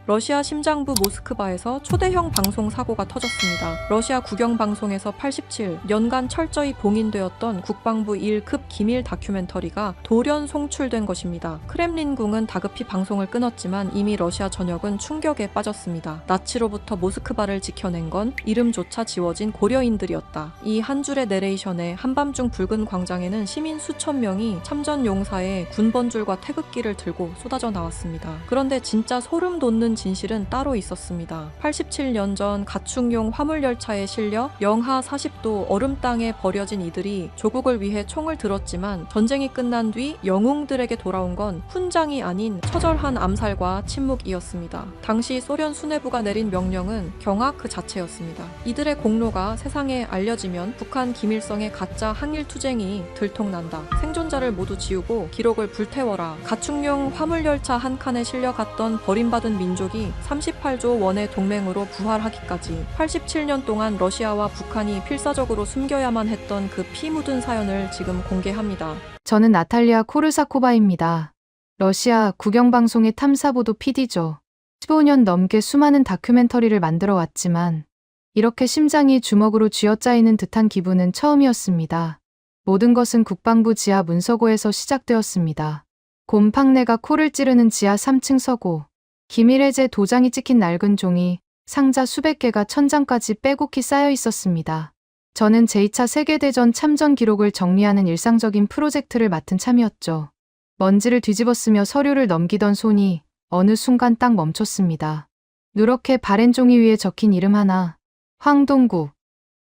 러시아 심장부 모스크바에서 초대형 방송 사고가 터졌습니다. 러시아 국영방송에서 87년간 철저히 봉인되었던 국방부 1급 기밀 다큐멘터리가 돌연 송출된 것입니다. 크렘린궁은 다급히 방송을 끊었지만 이미 러시아 전역은 충격에 빠졌습니다. 나치로부터 모스크바를 지켜낸 건 이름조차 지워진 고려인들이었다. 이 한 줄의 내레이션에 한밤중 붉은 광장에는 시민 수천 명이 참전 용사의 군번줄과 태극기를 들고 쏟아져 나왔습니다. 그런데 진짜 소름 돋는 진실은 따로 있었습니다. 87년 전 가축용 화물열차에 실려 영하 40도 얼음 땅에 버려진 이들이 조국을 위해 총을 들었지만 전쟁이 끝난 뒤 영웅들에게 돌아온 건 훈장이 아닌 처절한 암살과 침묵이었습니다. 당시 소련 수뇌부가 내린 명령은 경악 그 자체였습니다. 이들의 공로가 세상에 알려지면 북한 김일성의 가짜 항일투쟁이 들통난다. 생존자를 모두 지우고 기록을 불태워라. 가축용 화물열차 한 칸에 실려갔던 버림받은 민족이 38조 원의 동맹으로 부활하기까지 87년 동안 러시아와 북한이 필사적으로 숨겨야만 했던 그 피 묻은 사연을 지금 공개합니다. 저는 나탈리아 코르사코바입니다. 러시아 국영방송의 탐사보도 PD죠. 15년 넘게 수많은 다큐멘터리를 만들어 왔지만 이렇게 심장이 주먹으로 쥐어짜이는 듯한 기분은 처음이었습니다. 모든 것은 국방부 지하 문서고에서 시작되었습니다. 곰팡내가 코를 찌르는 지하 3층 서고, 기밀해제 도장이 찍힌 낡은 종이, 상자 수백 개가 천장까지 빼곡히 쌓여 있었습니다. 저는 제2차 세계대전 참전 기록을 정리하는 일상적인 프로젝트를 맡은 참이었죠. 먼지를 뒤집어쓰며 서류를 넘기던 손이 어느 순간 딱 멈췄습니다. 누렇게 바랜 종이 위에 적힌 이름 하나, 황동구.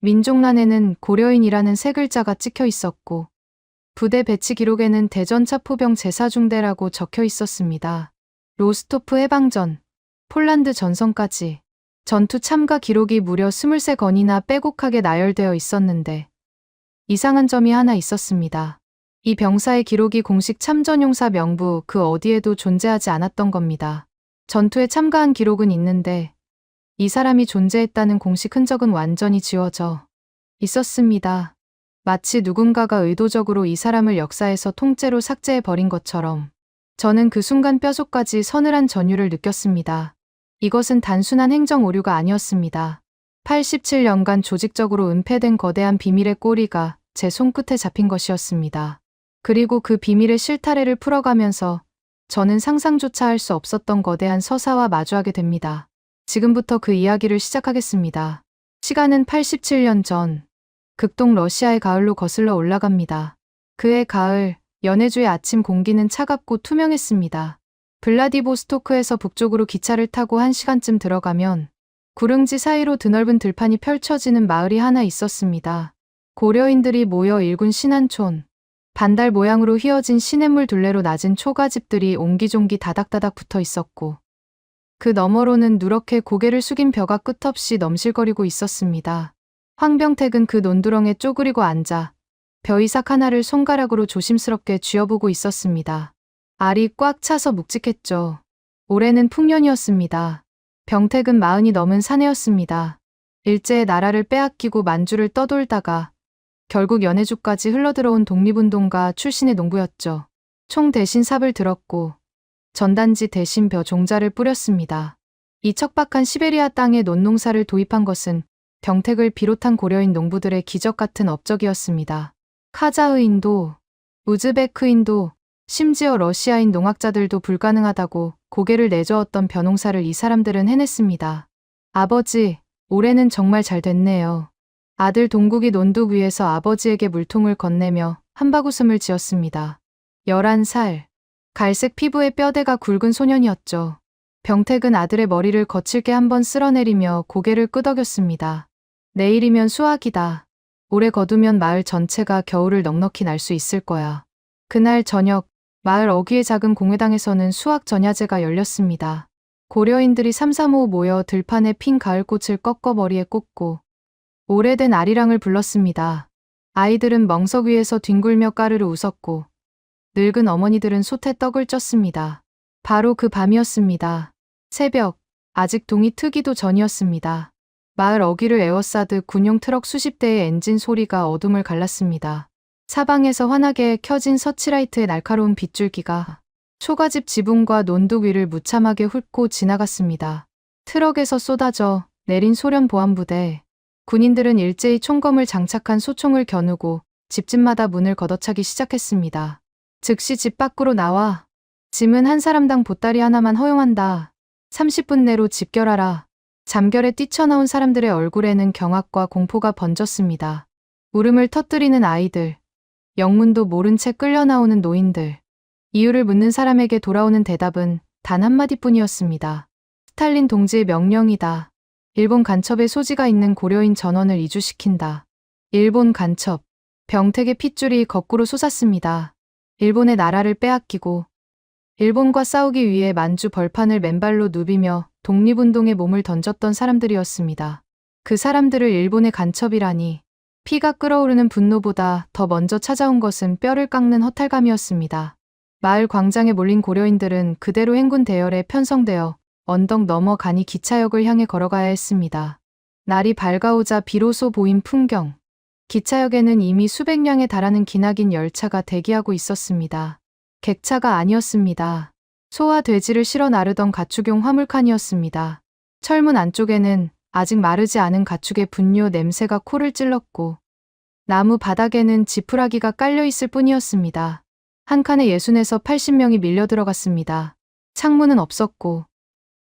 민족란에는 고려인이라는 세 글자가 찍혀 있었고, 부대 배치 기록에는 대전차 포병 제사중대라고 적혀 있었습니다. 로스토프 해방전, 폴란드 전선까지 전투 참가 기록이 무려 23건이나 빼곡하게 나열되어 있었는데 이상한 점이 하나 있었습니다. 이 병사의 기록이 공식 참전용사 명부 그 어디에도 존재하지 않았던 겁니다. 전투에 참가한 기록은 있는데 이 사람이 존재했다는 공식 흔적은 완전히 지워져 있었습니다. 마치 누군가가 의도적으로 이 사람을 역사에서 통째로 삭제해버린 것처럼 저는 그 순간 뼈속까지 서늘한 전율을 느꼈습니다. 이것은 단순한 행정 오류가 아니었습니다. 87년간 조직적으로 은폐된 거대한 비밀의 꼬리가 제 손끝에 잡힌 것이었습니다. 그리고 그 비밀의 실타래를 풀어가면서 저는 상상조차 할 수 없었던 거대한 서사와 마주하게 됩니다. 지금부터 그 이야기를 시작하겠습니다. 시간은 87년 전, 극동 러시아의 가을로 거슬러 올라갑니다. 그해 가을, 연해주의 아침 공기는 차갑고 투명했습니다. 블라디보스토크에서 북쪽으로 기차를 타고 1시간쯤 들어가면 구릉지 사이로 드넓은 들판이 펼쳐지는 마을이 하나 있었습니다. 고려인들이 모여 일군 신안촌, 반달 모양으로 휘어진 시냇물 둘레로 낮은 초가집들이 옹기종기 다닥다닥 붙어 있었고 그 너머로는 누렇게 고개를 숙인 벼가 끝없이 넘실거리고 있었습니다. 황병택은 그 논두렁에 쪼그리고 앉아 벼이삭 하나를 손가락으로 조심스럽게 쥐어보고 있었습니다. 알이 꽉 차서 묵직했죠. 올해는 풍년이었습니다. 병택은 40이 넘은 사내였습니다. 일제의 나라를 빼앗기고 만주를 떠돌다가 결국 연해주까지 흘러들어온 독립운동가 출신의 농부였죠. 총 대신 삽을 들었고 전단지 대신 벼 종자를 뿌렸습니다. 이 척박한 시베리아 땅에 논농사를 도입한 것은 병택을 비롯한 고려인 농부들의 기적 같은 업적이었습니다. 카자흐인도, 우즈베크인도, 심지어 러시아인 농학자들도 불가능하다고 고개를 내저었던 벼농사를 이 사람들은 해냈습니다. 아버지, 올해는 정말 잘 됐네요. 아들 동국이 논둑 위에서 아버지에게 물통을 건네며 한바구음을 지었습니다. 11살, 갈색 피부에 뼈대가 굵은 소년이었죠. 병택은 아들의 머리를 거칠게 한번 쓸어내리며 고개를 끄덕였습니다. 내일이면 수학이다. 올해 거두면 마을 전체가 겨울을 넉넉히 날 수 있을 거야. 그날 저녁, 마을 어귀의 작은 공회당에서는 수학 전야제가 열렸습니다. 고려인들이 삼삼오오 모여 들판에 핀 가을꽃을 꺾어 머리에 꽂고 오래된 아리랑을 불렀습니다. 아이들은 멍석 위에서 뒹굴며 까르르 웃었고 늙은 어머니들은 솥에 떡을 쪘습니다. 바로 그 밤이었습니다. 새벽, 아직 동이 트기도 전이었습니다. 마을 어귀를 에워싸듯 군용 트럭 수십 대의 엔진 소리가 어둠을 갈랐습니다. 사방에서 환하게 켜진 서치라이트의 날카로운 빗줄기가 초가집 지붕과 논둑 위를 무참하게 훑고 지나갔습니다. 트럭에서 쏟아져 내린 소련 보안부대. 군인들은 일제히 총검을 장착한 소총을 겨누고 집집마다 문을 걷어차기 시작했습니다. 즉시 집 밖으로 나와. 짐은 한 사람당 보따리 하나만 허용한다. 30분 내로 집결하라. 잠결에 뛰쳐나온 사람들의 얼굴에는 경악과 공포가 번졌습니다. 울음을 터뜨리는 아이들, 영문도 모른 채 끌려 나오는 노인들. 이유를 묻는 사람에게 돌아오는 대답은 단 한마디뿐이었습니다. 스탈린 동지의 명령이다. 일본 간첩의 소지가 있는 고려인 전원을 이주시킨다. 일본 간첩. 병택의 핏줄이 거꾸로 솟았습니다. 일본의 나라를 빼앗기고 일본과 싸우기 위해 만주 벌판을 맨발로 누비며 독립운동에 몸을 던졌던 사람들이었습니다. 그 사람들을 일본의 간첩이라니. 피가 끓어오르는 분노보다 더 먼저 찾아온 것은 뼈를 깎는 허탈감이었습니다. 마을 광장에 몰린 고려인들은 그대로 행군 대열에 편성되어 언덕 넘어가니 기차역을 향해 걸어가야 했습니다. 날이 밝아오자 비로소 보인 풍경. 기차역에는 이미 수백 량에 달하는 기나긴 열차가 대기하고 있었습니다. 객차가 아니었습니다. 소와 돼지를 실어 나르던 가축용 화물칸이었습니다. 철문 안쪽에는 아직 마르지 않은 가축의 분뇨 냄새가 코를 찔렀고 나무 바닥에는 지푸라기가 깔려 있을 뿐이었습니다. 한 칸에 60에서 80명이 밀려 들어갔습니다. 창문은 없었고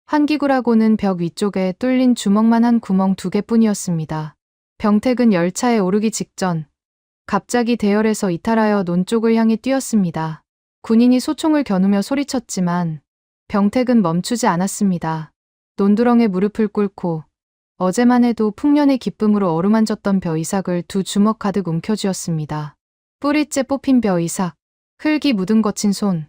환기구라고는 벽 위쪽에 뚫린 주먹만 한 구멍 2개뿐이었습니다. 병택은 열차에 오르기 직전 갑자기 대열에서 이탈하여 논 쪽을 향해 뛰었습니다. 군인이 소총을 겨누며 소리쳤지만 병택은 멈추지 않았습니다. 논두렁에 무릎을 꿇고 어제만 해도 풍년의 기쁨으로 어루만졌던 벼이삭을 2주먹 가득 움켜쥐었습니다. 뿌리째 뽑힌 벼이삭, 흙이 묻은 거친 손.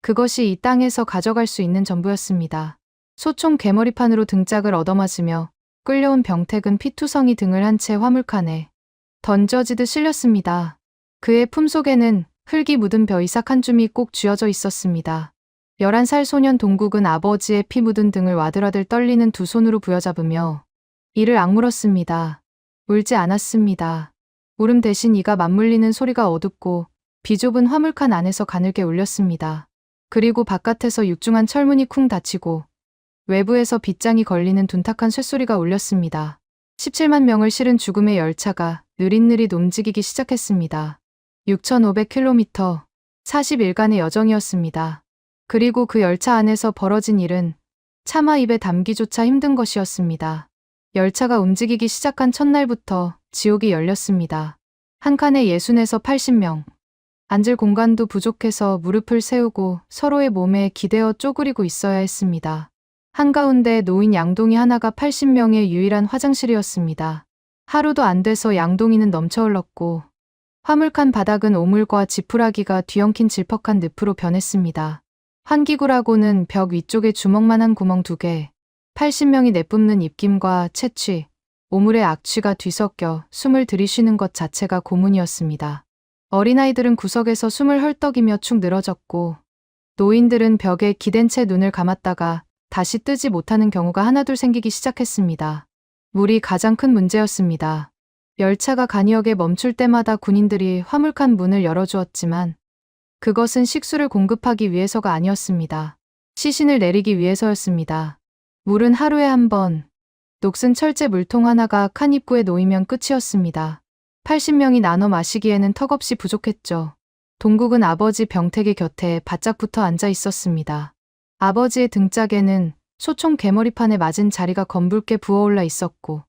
그것이 이 땅에서 가져갈 수 있는 전부였습니다. 소총 개머리판으로 등짝을 얻어맞으며 끌려온 병택은 피투성이 등을 한 채 화물칸에 던져지듯 실렸습니다. 그의 품속에는 흙이 묻은 벼이삭 한 줌이 꼭 쥐어져 있었습니다. 11살 소년 동국은 아버지의 피 묻은 등을 와들와들 떨리는 두 손으로 부여잡으며 이를 악물었습니다. 울지 않았습니다. 울음 대신 이가 맞물리는 소리가 어둡고 비좁은 화물칸 안에서 가늘게 울렸습니다. 그리고 바깥에서 육중한 철문이 쿵 닫히고 외부에서 빗장이 걸리는 둔탁한 쇳소리가 울렸습니다. 17만 명을 실은 죽음의 열차가 느릿느릿 움직이기 시작했습니다. 6,500km, 40일간의 여정이었습니다. 그리고 그 열차 안에서 벌어진 일은 차마 입에 담기조차 힘든 것이었습니다. 열차가 움직이기 시작한 첫날부터 지옥이 열렸습니다. 한 칸에 60에서 80명. 앉을 공간도 부족해서 무릎을 세우고 서로의 몸에 기대어 쪼그리고 있어야 했습니다. 한가운데 노인 양동이 하나가 80명의 유일한 화장실이었습니다. 하루도 안 돼서 양동이는 넘쳐 흘렀고 화물칸 바닥은 오물과 지푸라기가 뒤엉킨 질퍽한 늪으로 변했습니다. 환기구라고는 벽 위쪽에 주먹만한 구멍 2개, 80명이 내뿜는 입김과 채취, 오물의 악취가 뒤섞여 숨을 들이쉬는 것 자체가 고문이었습니다. 어린아이들은 구석에서 숨을 헐떡이며 축 늘어졌고 노인들은 벽에 기댄 채 눈을 감았다가 다시 뜨지 못하는 경우가 하나둘 생기기 시작했습니다. 물이 가장 큰 문제였습니다. 열차가 간이역에 멈출 때마다 군인들이 화물칸 문을 열어주었지만 그것은 식수를 공급하기 위해서가 아니었습니다. 시신을 내리기 위해서였습니다. 물은 하루에 한 번, 녹슨 철제 물통 하나가 칸 입구에 놓이면 끝이었습니다. 80명이 나눠 마시기에는 턱없이 부족했죠. 동국은 아버지 병택의 곁에 바짝 붙어 앉아 있었습니다. 아버지의 등짝에는 소총 개머리판에 맞은 자리가 검붉게 부어올라 있었고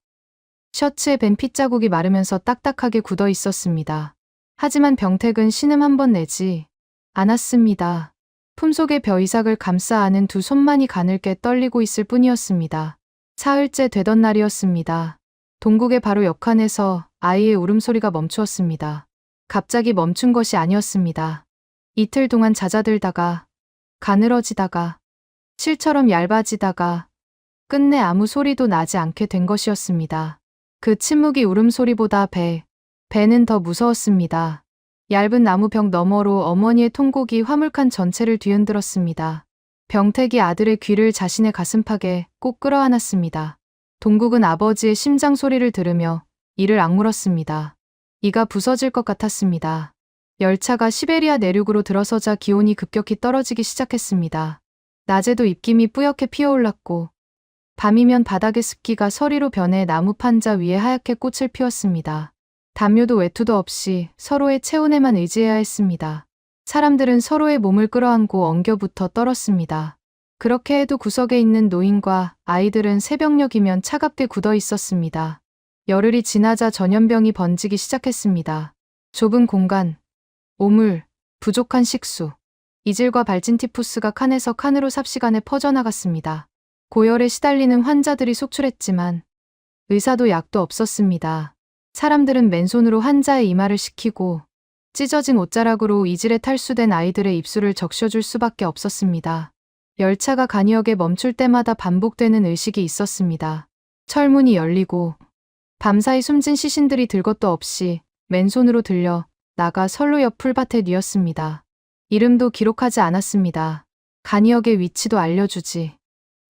셔츠에 밴 핏자국이 마르면서 딱딱하게 굳어 있었습니다. 하지만 병택은 신음 한 번 내지 않았습니다. 품속의 벼이삭을 감싸 안은 두 손만이 가늘게 떨리고 있을 뿐이었습니다. 사흘째 되던 날이었습니다. 동국의 바로 옆칸에서 아이의 울음소리가 멈추었습니다. 갑자기 멈춘 것이 아니었습니다. 이틀 동안 잦아들다가 가늘어지다가 실처럼 얇아지다가 끝내 아무 소리도 나지 않게 된 것이었습니다. 그 침묵이 울음소리보다 배는 더 무서웠습니다. 얇은 나무벽 너머로 어머니의 통곡이 화물칸 전체를 뒤흔들었습니다. 병택이 아들의 귀를 자신의 가슴팍에 꼭 끌어안았습니다. 동국은 아버지의 심장 소리를 들으며 이를 악물었습니다. 이가 부서질 것 같았습니다. 열차가 시베리아 내륙으로 들어서자 기온이 급격히 떨어지기 시작했습니다. 낮에도 입김이 뿌옇게 피어올랐고 밤이면 바닥의 습기가 서리로 변해 나무 판자 위에 하얗게 꽃을 피웠습니다. 담요도 외투도 없이 서로의 체온에만 의지해야 했습니다. 사람들은 서로의 몸을 끌어안고 엉겨붙어 떨었습니다. 그렇게 해도 구석에 있는 노인과 아이들은 새벽녘이면 차갑게 굳어 있었습니다. 열흘이 지나자 전염병이 번지기 시작했습니다. 좁은 공간, 오물, 부족한 식수, 이질과 발진 티푸스가 칸에서 칸으로 삽시간에 퍼져나갔습니다. 고열에 시달리는 환자들이 속출했지만 의사도 약도 없었습니다. 사람들은 맨손으로 환자의 이마를 식히고 찢어진 옷자락으로 이질에 탈수된 아이들의 입술을 적셔줄 수밖에 없었습니다. 열차가 간이역에 멈출 때마다 반복되는 의식이 있었습니다. 철문이 열리고 밤사이 숨진 시신들이 들 것도 없이 맨손으로 들려 나가 선로 옆 풀밭에 뉘었습니다. 이름도 기록하지 않았습니다. 간이역의 위치도 알려주지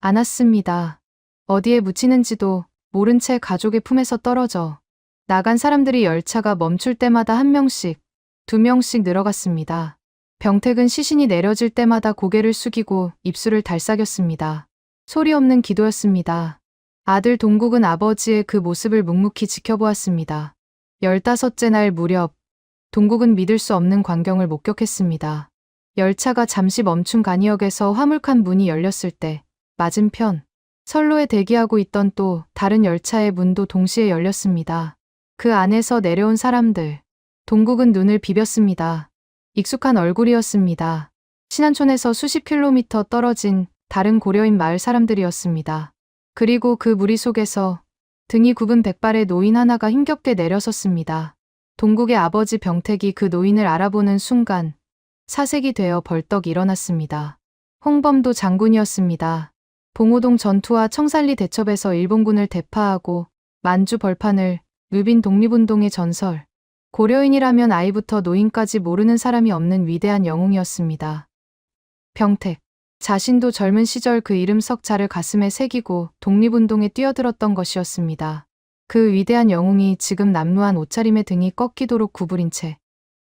않았습니다. 어디에 묻히는지도 모른 채 가족의 품에서 떨어져 나간 사람들이 열차가 멈출 때마다 한 명씩, 두 명씩 늘어갔습니다. 병택은 시신이 내려질 때마다 고개를 숙이고 입술을 달싹였습니다. 소리 없는 기도였습니다. 아들 동국은 아버지의 그 모습을 묵묵히 지켜보았습니다. 15째 날 무렵 동국은 믿을 수 없는 광경을 목격했습니다. 열차가 잠시 멈춘 간이역에서 화물칸 문이 열렸을 때 맞은편 선로에 대기하고 있던 또 다른 열차의 문도 동시에 열렸습니다. 그 안에서 내려온 사람들. 동국은 눈을 비볐습니다. 익숙한 얼굴이었습니다. 신안촌에서 수십 킬로미터 떨어진 다른 고려인 마을 사람들이었습니다. 그리고 그 무리 속에서 등이 굽은 백발의 노인 하나가 힘겹게 내려섰습니다. 동국의 아버지 병택이 그 노인을 알아보는 순간 사색이 되어 벌떡 일어났습니다. 홍범도 장군이었습니다. 봉오동 전투와 청산리 대첩에서 일본군을 대파하고 만주 벌판을 누빈 독립운동의 전설. 고려인이라면 아이부터 노인까지 모르는 사람이 없는 위대한 영웅이었습니다. 병택. 자신도 젊은 시절 그 이름 석자를 가슴에 새기고 독립운동에 뛰어들었던 것이었습니다. 그 위대한 영웅이 지금 남루한 옷차림의 등이 꺾이도록 구부린 채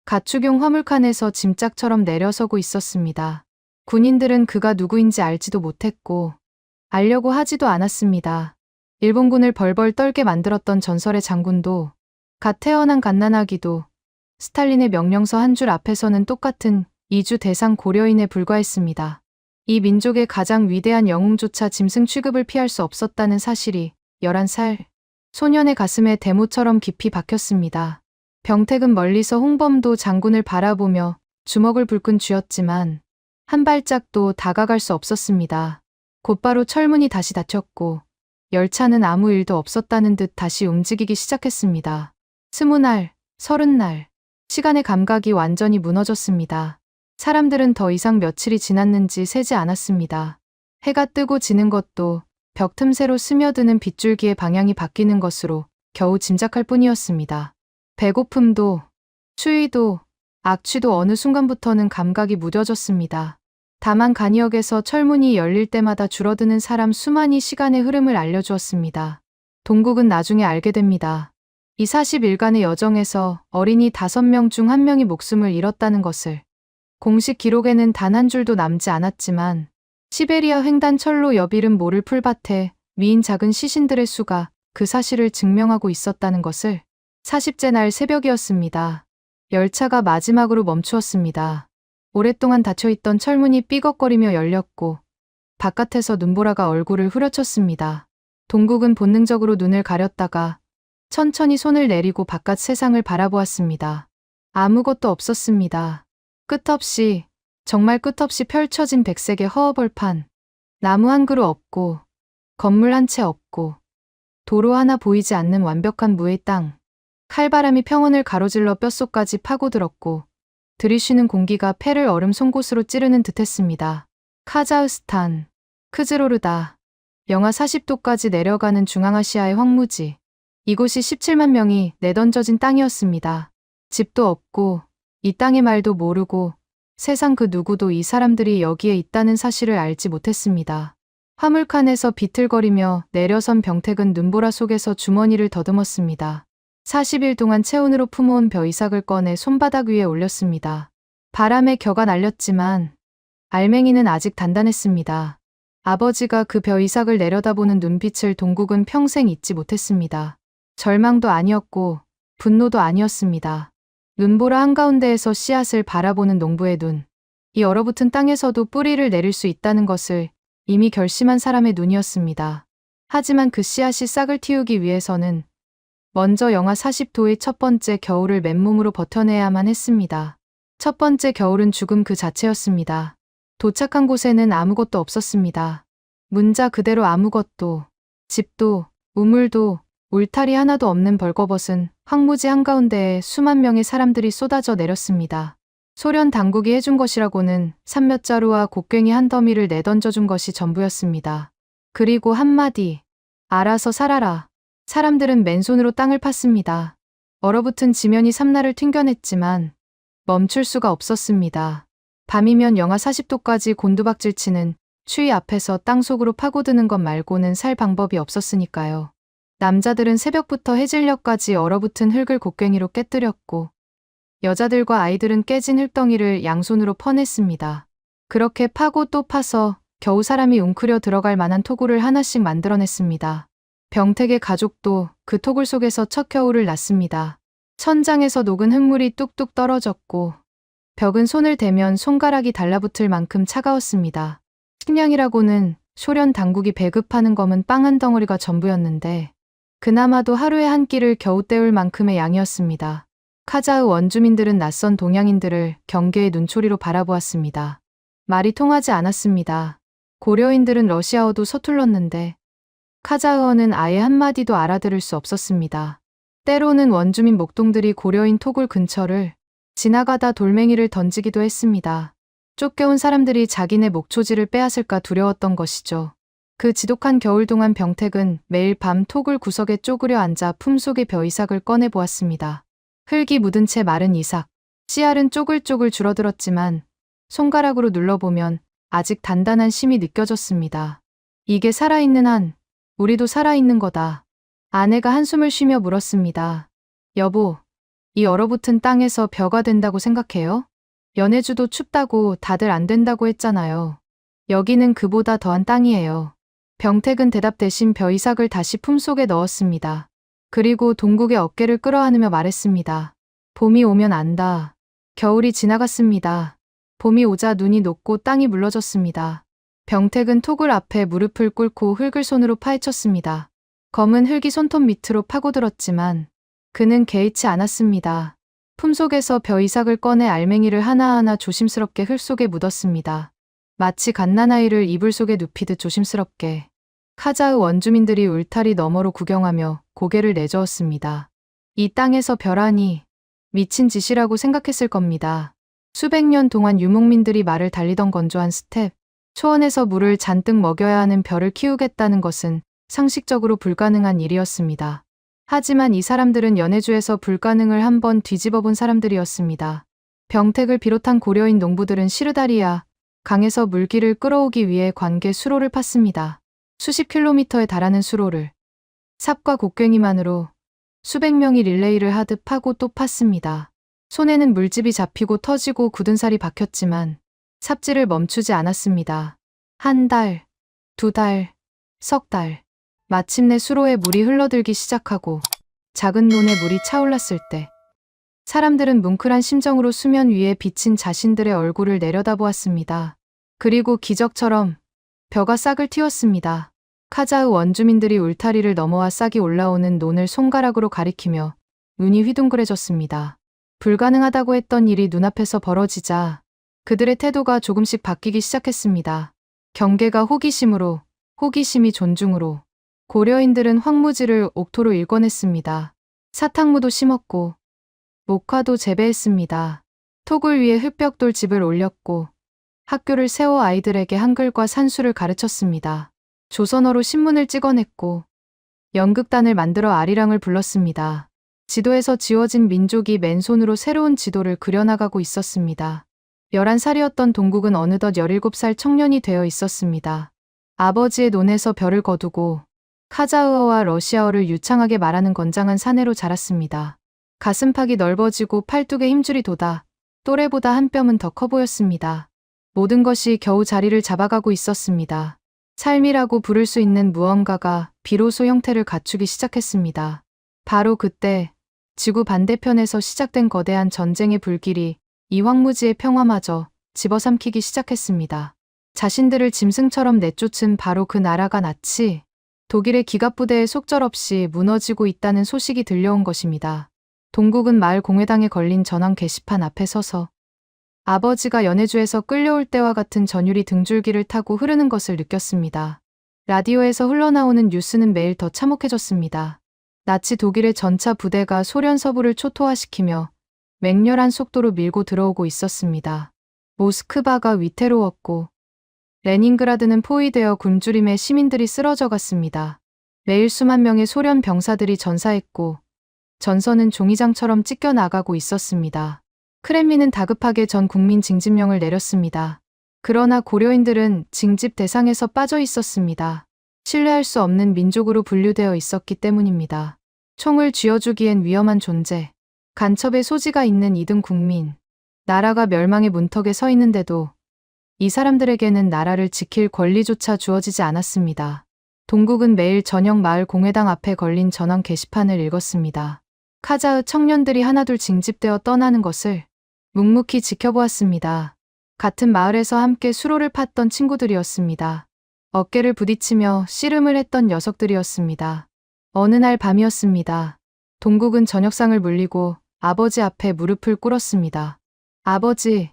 가축용 화물칸에서 짐짝처럼 내려서고 있었습니다. 군인들은 그가 누구인지 알지도 못했고 알려고 하지도 않았습니다. 일본군을 벌벌 떨게 만들었던 전설의 장군도 갓 태어난 갓난아기도 스탈린의 명령서 한 줄 앞에서는 똑같은 이주 대상 고려인에 불과했습니다. 이 민족의 가장 위대한 영웅조차 짐승 취급을 피할 수 없었다는 사실이 11살 소년의 가슴에 대모처럼 깊이 박혔습니다. 병택은 멀리서 홍범도 장군을 바라보며 주먹을 불끈 쥐었지만 한 발짝도 다가갈 수 없었습니다. 곧바로 철문이 다시 닫혔고 열차는 아무 일도 없었다는 듯 다시 움직이기 시작했습니다. 20날, 30날, 시간의 감각이 완전히 무너졌습니다. 사람들은 더 이상 며칠이 지났는지 세지 않았습니다. 해가 뜨고 지는 것도 벽 틈새로 스며드는 빗줄기의 방향이 바뀌는 것으로 겨우 짐작할 뿐이었습니다. 배고픔도, 추위도, 악취도 어느 순간부터는 감각이 무뎌졌습니다. 다만 간이역에서 철문이 열릴 때마다 줄어드는 사람 수만이 시간의 흐름을 알려주었습니다. 동국은 나중에 알게 됩니다. 이 40일간의 여정에서 어린이 5명 중 1명이 목숨을 잃었다는 것을. 공식 기록에는 단 한 줄도 남지 않았지만 시베리아 횡단철로 옆 이름 모를 풀밭에 미인 작은 시신들의 수가 그 사실을 증명하고 있었다는 것을. 40째 날 새벽이었습니다. 열차가 마지막으로 멈추었습니다. 오랫동안 닫혀있던 철문이 삐걱거리며 열렸고 바깥에서 눈보라가 얼굴을 후려쳤습니다. 동국은 본능적으로 눈을 가렸다가 천천히 손을 내리고 바깥 세상을 바라보았습니다. 아무것도 없었습니다. 끝없이, 정말 끝없이 펼쳐진 백색의 허허벌판. 나무 한 그루 없고 건물 한 채 없고 도로 하나 보이지 않는 완벽한 무의 땅. 칼바람이 평원을 가로질러 뼛속까지 파고들었고 들이쉬는 공기가 폐를 얼음 송곳으로 찌르는 듯했습니다. 카자흐스탄, 크즈로르다. 영하 40도까지 내려가는 중앙아시아의 황무지. 이곳이 17만 명이 내던져진 땅이었습니다. 집도 없고 이 땅의 말도 모르고 세상 그 누구도 이 사람들이 여기에 있다는 사실을 알지 못했습니다. 화물칸에서 비틀거리며 내려선 병택은 눈보라 속에서 주머니를 더듬었습니다. 40일 동안 체온으로 품어온 벼이삭을 꺼내 손바닥 위에 올렸습니다. 바람에 겨가 날렸지만 알맹이는 아직 단단했습니다. 아버지가 그 벼이삭을 내려다보는 눈빛을 동국은 평생 잊지 못했습니다. 절망도 아니었고 분노도 아니었습니다. 눈보라 한가운데에서 씨앗을 바라보는 농부의 눈. 이 얼어붙은 땅에서도 뿌리를 내릴 수 있다는 것을 이미 결심한 사람의 눈이었습니다. 하지만 그 씨앗이 싹을 틔우기 위해서는 먼저 영하 40도의 첫 번째 겨울을 맨몸으로 버텨내야만 했습니다. 첫 번째 겨울은 죽음 그 자체였습니다. 도착한 곳에는 아무것도 없었습니다. 문자 그대로 아무것도, 집도, 우물도, 울타리 하나도 없는 벌거벗은 황무지 한가운데에 수만 명의 사람들이 쏟아져 내렸습니다. 소련 당국이 해준 것이라고는 삼몇 자루와 곡괭이 한 더미를 내던져준 것이 전부였습니다. 그리고 한마디, 알아서 살아라. 사람들은 맨손으로 땅을 팠습니다. 얼어붙은 지면이 삼날을 튕겨냈지만 멈출 수가 없었습니다. 밤이면 영하 40도까지 곤두박질치는 추위 앞에서 땅속으로 파고드는 것 말고는 살 방법이 없었으니까요. 남자들은 새벽부터 해질녘까지 얼어붙은 흙을 곡괭이로 깨뜨렸고 여자들과 아이들은 깨진 흙덩이를 양손으로 퍼냈습니다. 그렇게 파고 또 파서 겨우 사람이 웅크려 들어갈 만한 토굴을 하나씩 만들어냈습니다. 병택의 가족도 그 토굴 속에서 첫 겨울을 났습니다. 천장에서 녹은 흙물이 뚝뚝 떨어졌고 벽은 손을 대면 손가락이 달라붙을 만큼 차가웠습니다. 식량이라고는 소련 당국이 배급하는 검은 빵 한 덩어리가 전부였는데 그나마도 하루에 한 끼를 겨우 때울 만큼의 양이었습니다. 카자흐 원주민들은 낯선 동양인들을 경계의 눈초리로 바라보았습니다. 말이 통하지 않았습니다. 고려인들은 러시아어도 서툴렀는데 카자흐어는 아예 한마디도 알아들을 수 없었습니다. 때로는 원주민 목동들이 고려인 토굴 근처를 지나가다 돌멩이를 던지기도 했습니다. 쫓겨온 사람들이 자기네 목초지를 빼앗을까 두려웠던 것이죠. 그 지독한 겨울 동안 병택은 매일 밤 토굴 구석에 쪼그려 앉아 품속의 벼이삭을 꺼내보았습니다. 흙이 묻은 채 마른 이삭, 씨알은 쪼글쪼글 줄어들었지만 손가락으로 눌러보면 아직 단단한 심이 느껴졌습니다. 이게 살아있는 한 우리도 살아있는 거다. 아내가 한숨을 쉬며 물었습니다. 여보, 이 얼어붙은 땅에서 벼가 된다고 생각해요? 연해주도 춥다고 다들 안 된다고 했잖아요. 여기는 그보다 더한 땅이에요. 병택은 대답 대신 벼이삭을 다시 품속에 넣었습니다. 그리고 동국의 어깨를 끌어안으며 말했습니다. 봄이 오면 안다. 겨울이 지나갔습니다. 봄이 오자 눈이 녹고 땅이 물러졌습니다. 병택은 토굴 앞에 무릎을 꿇고 흙을 손으로 파헤쳤습니다. 검은 흙이 손톱 밑으로 파고들었지만 그는 개의치 않았습니다. 품속에서 벼이삭을 꺼내 알맹이를 하나하나 조심스럽게 흙 속에 묻었습니다. 마치 갓난아이를 이불 속에 눕히듯 조심스럽게. 카자흐 원주민들이 울타리 너머로 구경하며 고개를 내저었습니다. 이 땅에서 벼라니 미친 짓이라고 생각했을 겁니다. 수백 년 동안 유목민들이 말을 달리던 건조한 스텝, 초원에서 물을 잔뜩 먹여야 하는 벼를 키우겠다는 것은 상식적으로 불가능한 일이었습니다. 하지만 이 사람들은 연해주에서 불가능을 한번 뒤집어 본 사람들이었습니다. 병택을 비롯한 고려인 농부들은 시르다리아 강에서 물기를 끌어오기 위해 관계 수로를 팠습니다. 수십 킬로미터에 달하는 수로를 삽과 곡괭이만으로 수백 명이 릴레이를 하듯 파고 또 팠습니다. 손에는 물집이 잡히고 터지고 굳은 살이 박혔지만 삽질을 멈추지 않았습니다. 한 달, 두 달, 석 달. 마침내 수로에 물이 흘러들기 시작하고 작은 논에 물이 차올랐을 때 사람들은 뭉클한 심정으로 수면 위에 비친 자신들의 얼굴을 내려다보았습니다. 그리고 기적처럼 벼가 싹을 틔웠습니다. 카자흐 원주민들이 울타리를 넘어와 싹이 올라오는 논을 손가락으로 가리키며 눈이 휘둥그레졌습니다. 불가능하다고 했던 일이 눈앞에서 벌어지자 그들의 태도가 조금씩 바뀌기 시작했습니다. 경계가 호기심으로, 호기심이 존중으로. 고려인들은 황무지를 옥토로 일궈냈습니다. 사탕무도 심었고 목화도 재배했습니다. 토굴 위에 흙벽돌 집을 올렸고 학교를 세워 아이들에게 한글과 산수를 가르쳤습니다. 조선어로 신문을 찍어냈고 연극단을 만들어 아리랑을 불렀습니다. 지도에서 지워진 민족이 맨손으로 새로운 지도를 그려나가고 있었습니다. 11살이었던 동국은 어느덧 17살 청년이 되어 있었습니다. 아버지의 논에서 벼를 거두고 카자흐어와 러시아어를 유창하게 말하는 건장한 사내로 자랐습니다. 가슴팍이 넓어지고 팔뚝에 힘줄이 돋아 또래보다 한 뼘은 더 커 보였습니다. 모든 것이 겨우 자리를 잡아가고 있었습니다. 삶이라고 부를 수 있는 무언가가 비로소 형태를 갖추기 시작했습니다. 바로 그때 지구 반대편에서 시작된 거대한 전쟁의 불길이 이 황무지의 평화마저 집어삼키기 시작했습니다. 자신들을 짐승처럼 내쫓은 바로 그 나라가 나치 독일의 기갑부대에 속절없이 무너지고 있다는 소식이 들려온 것입니다. 동국은 마을 공회당에 걸린 전원 게시판 앞에 서서 아버지가 연해주에서 끌려올 때와 같은 전율이 등줄기를 타고 흐르는 것을 느꼈습니다. 라디오에서 흘러나오는 뉴스는 매일 더 참혹해졌습니다. 나치 독일의 전차 부대가 소련 서부를 초토화시키며 맹렬한 속도로 밀고 들어오고 있었습니다. 모스크바가 위태로웠고 레닌그라드는 포위되어 굶주림에 시민들이 쓰러져 갔습니다. 매일 수만 명의 소련 병사들이 전사했고 전선은 종이장처럼 찢겨 나가고 있었습니다. 크렘린은 다급하게 전 국민 징집령을 내렸습니다. 그러나 고려인들은 징집 대상에서 빠져 있었습니다. 신뢰할 수 없는 민족으로 분류되어 있었기 때문입니다. 총을 쥐어주기엔 위험한 존재, 간첩의 소지가 있는 이등 국민, 나라가 멸망의 문턱에 서 있는데도 이 사람들에게는 나라를 지킬 권리조차 주어지지 않았습니다. 동국은 매일 저녁 마을 공회당 앞에 걸린 전원 게시판을 읽었습니다. 카자흐 청년들이 하나둘 징집되어 떠나는 것을 묵묵히 지켜보았습니다. 같은 마을에서 함께 수로를 팠던 친구들이었습니다. 어깨를 부딪히며 씨름을 했던 녀석들이었습니다. 어느 날 밤이었습니다. 동국은 저녁상을 물리고 아버지 앞에 무릎을 꿇었습니다. 아버지,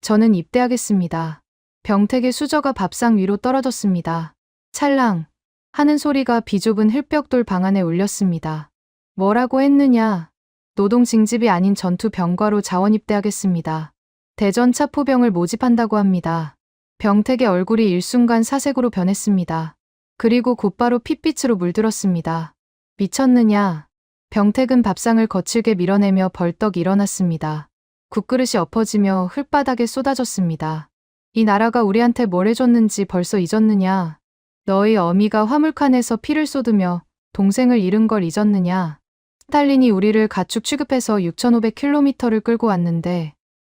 저는 입대하겠습니다. 병택의 수저가 밥상 위로 떨어졌습니다. 찰랑 하는 소리가 비좁은 흙벽돌 방 안에 울렸습니다. 뭐라고 했느냐? 노동 징집이 아닌 전투 병과로 자원 입대하겠습니다. 대전차 포병을 모집한다고 합니다. 병택의 얼굴이 일순간 사색으로 변했습니다. 그리고 곧바로 핏빛으로 물들었습니다. 미쳤느냐? 병택은 밥상을 거칠게 밀어내며 벌떡 일어났습니다. 국그릇이 엎어지며 흙바닥에 쏟아졌습니다. 이 나라가 우리한테 뭘 해줬는지 벌써 잊었느냐? 너희 어미가 화물칸에서 피를 쏟으며 동생을 잃은 걸 잊었느냐? 스탈린이 우리를 가축 취급해서 6,500km를 끌고 왔는데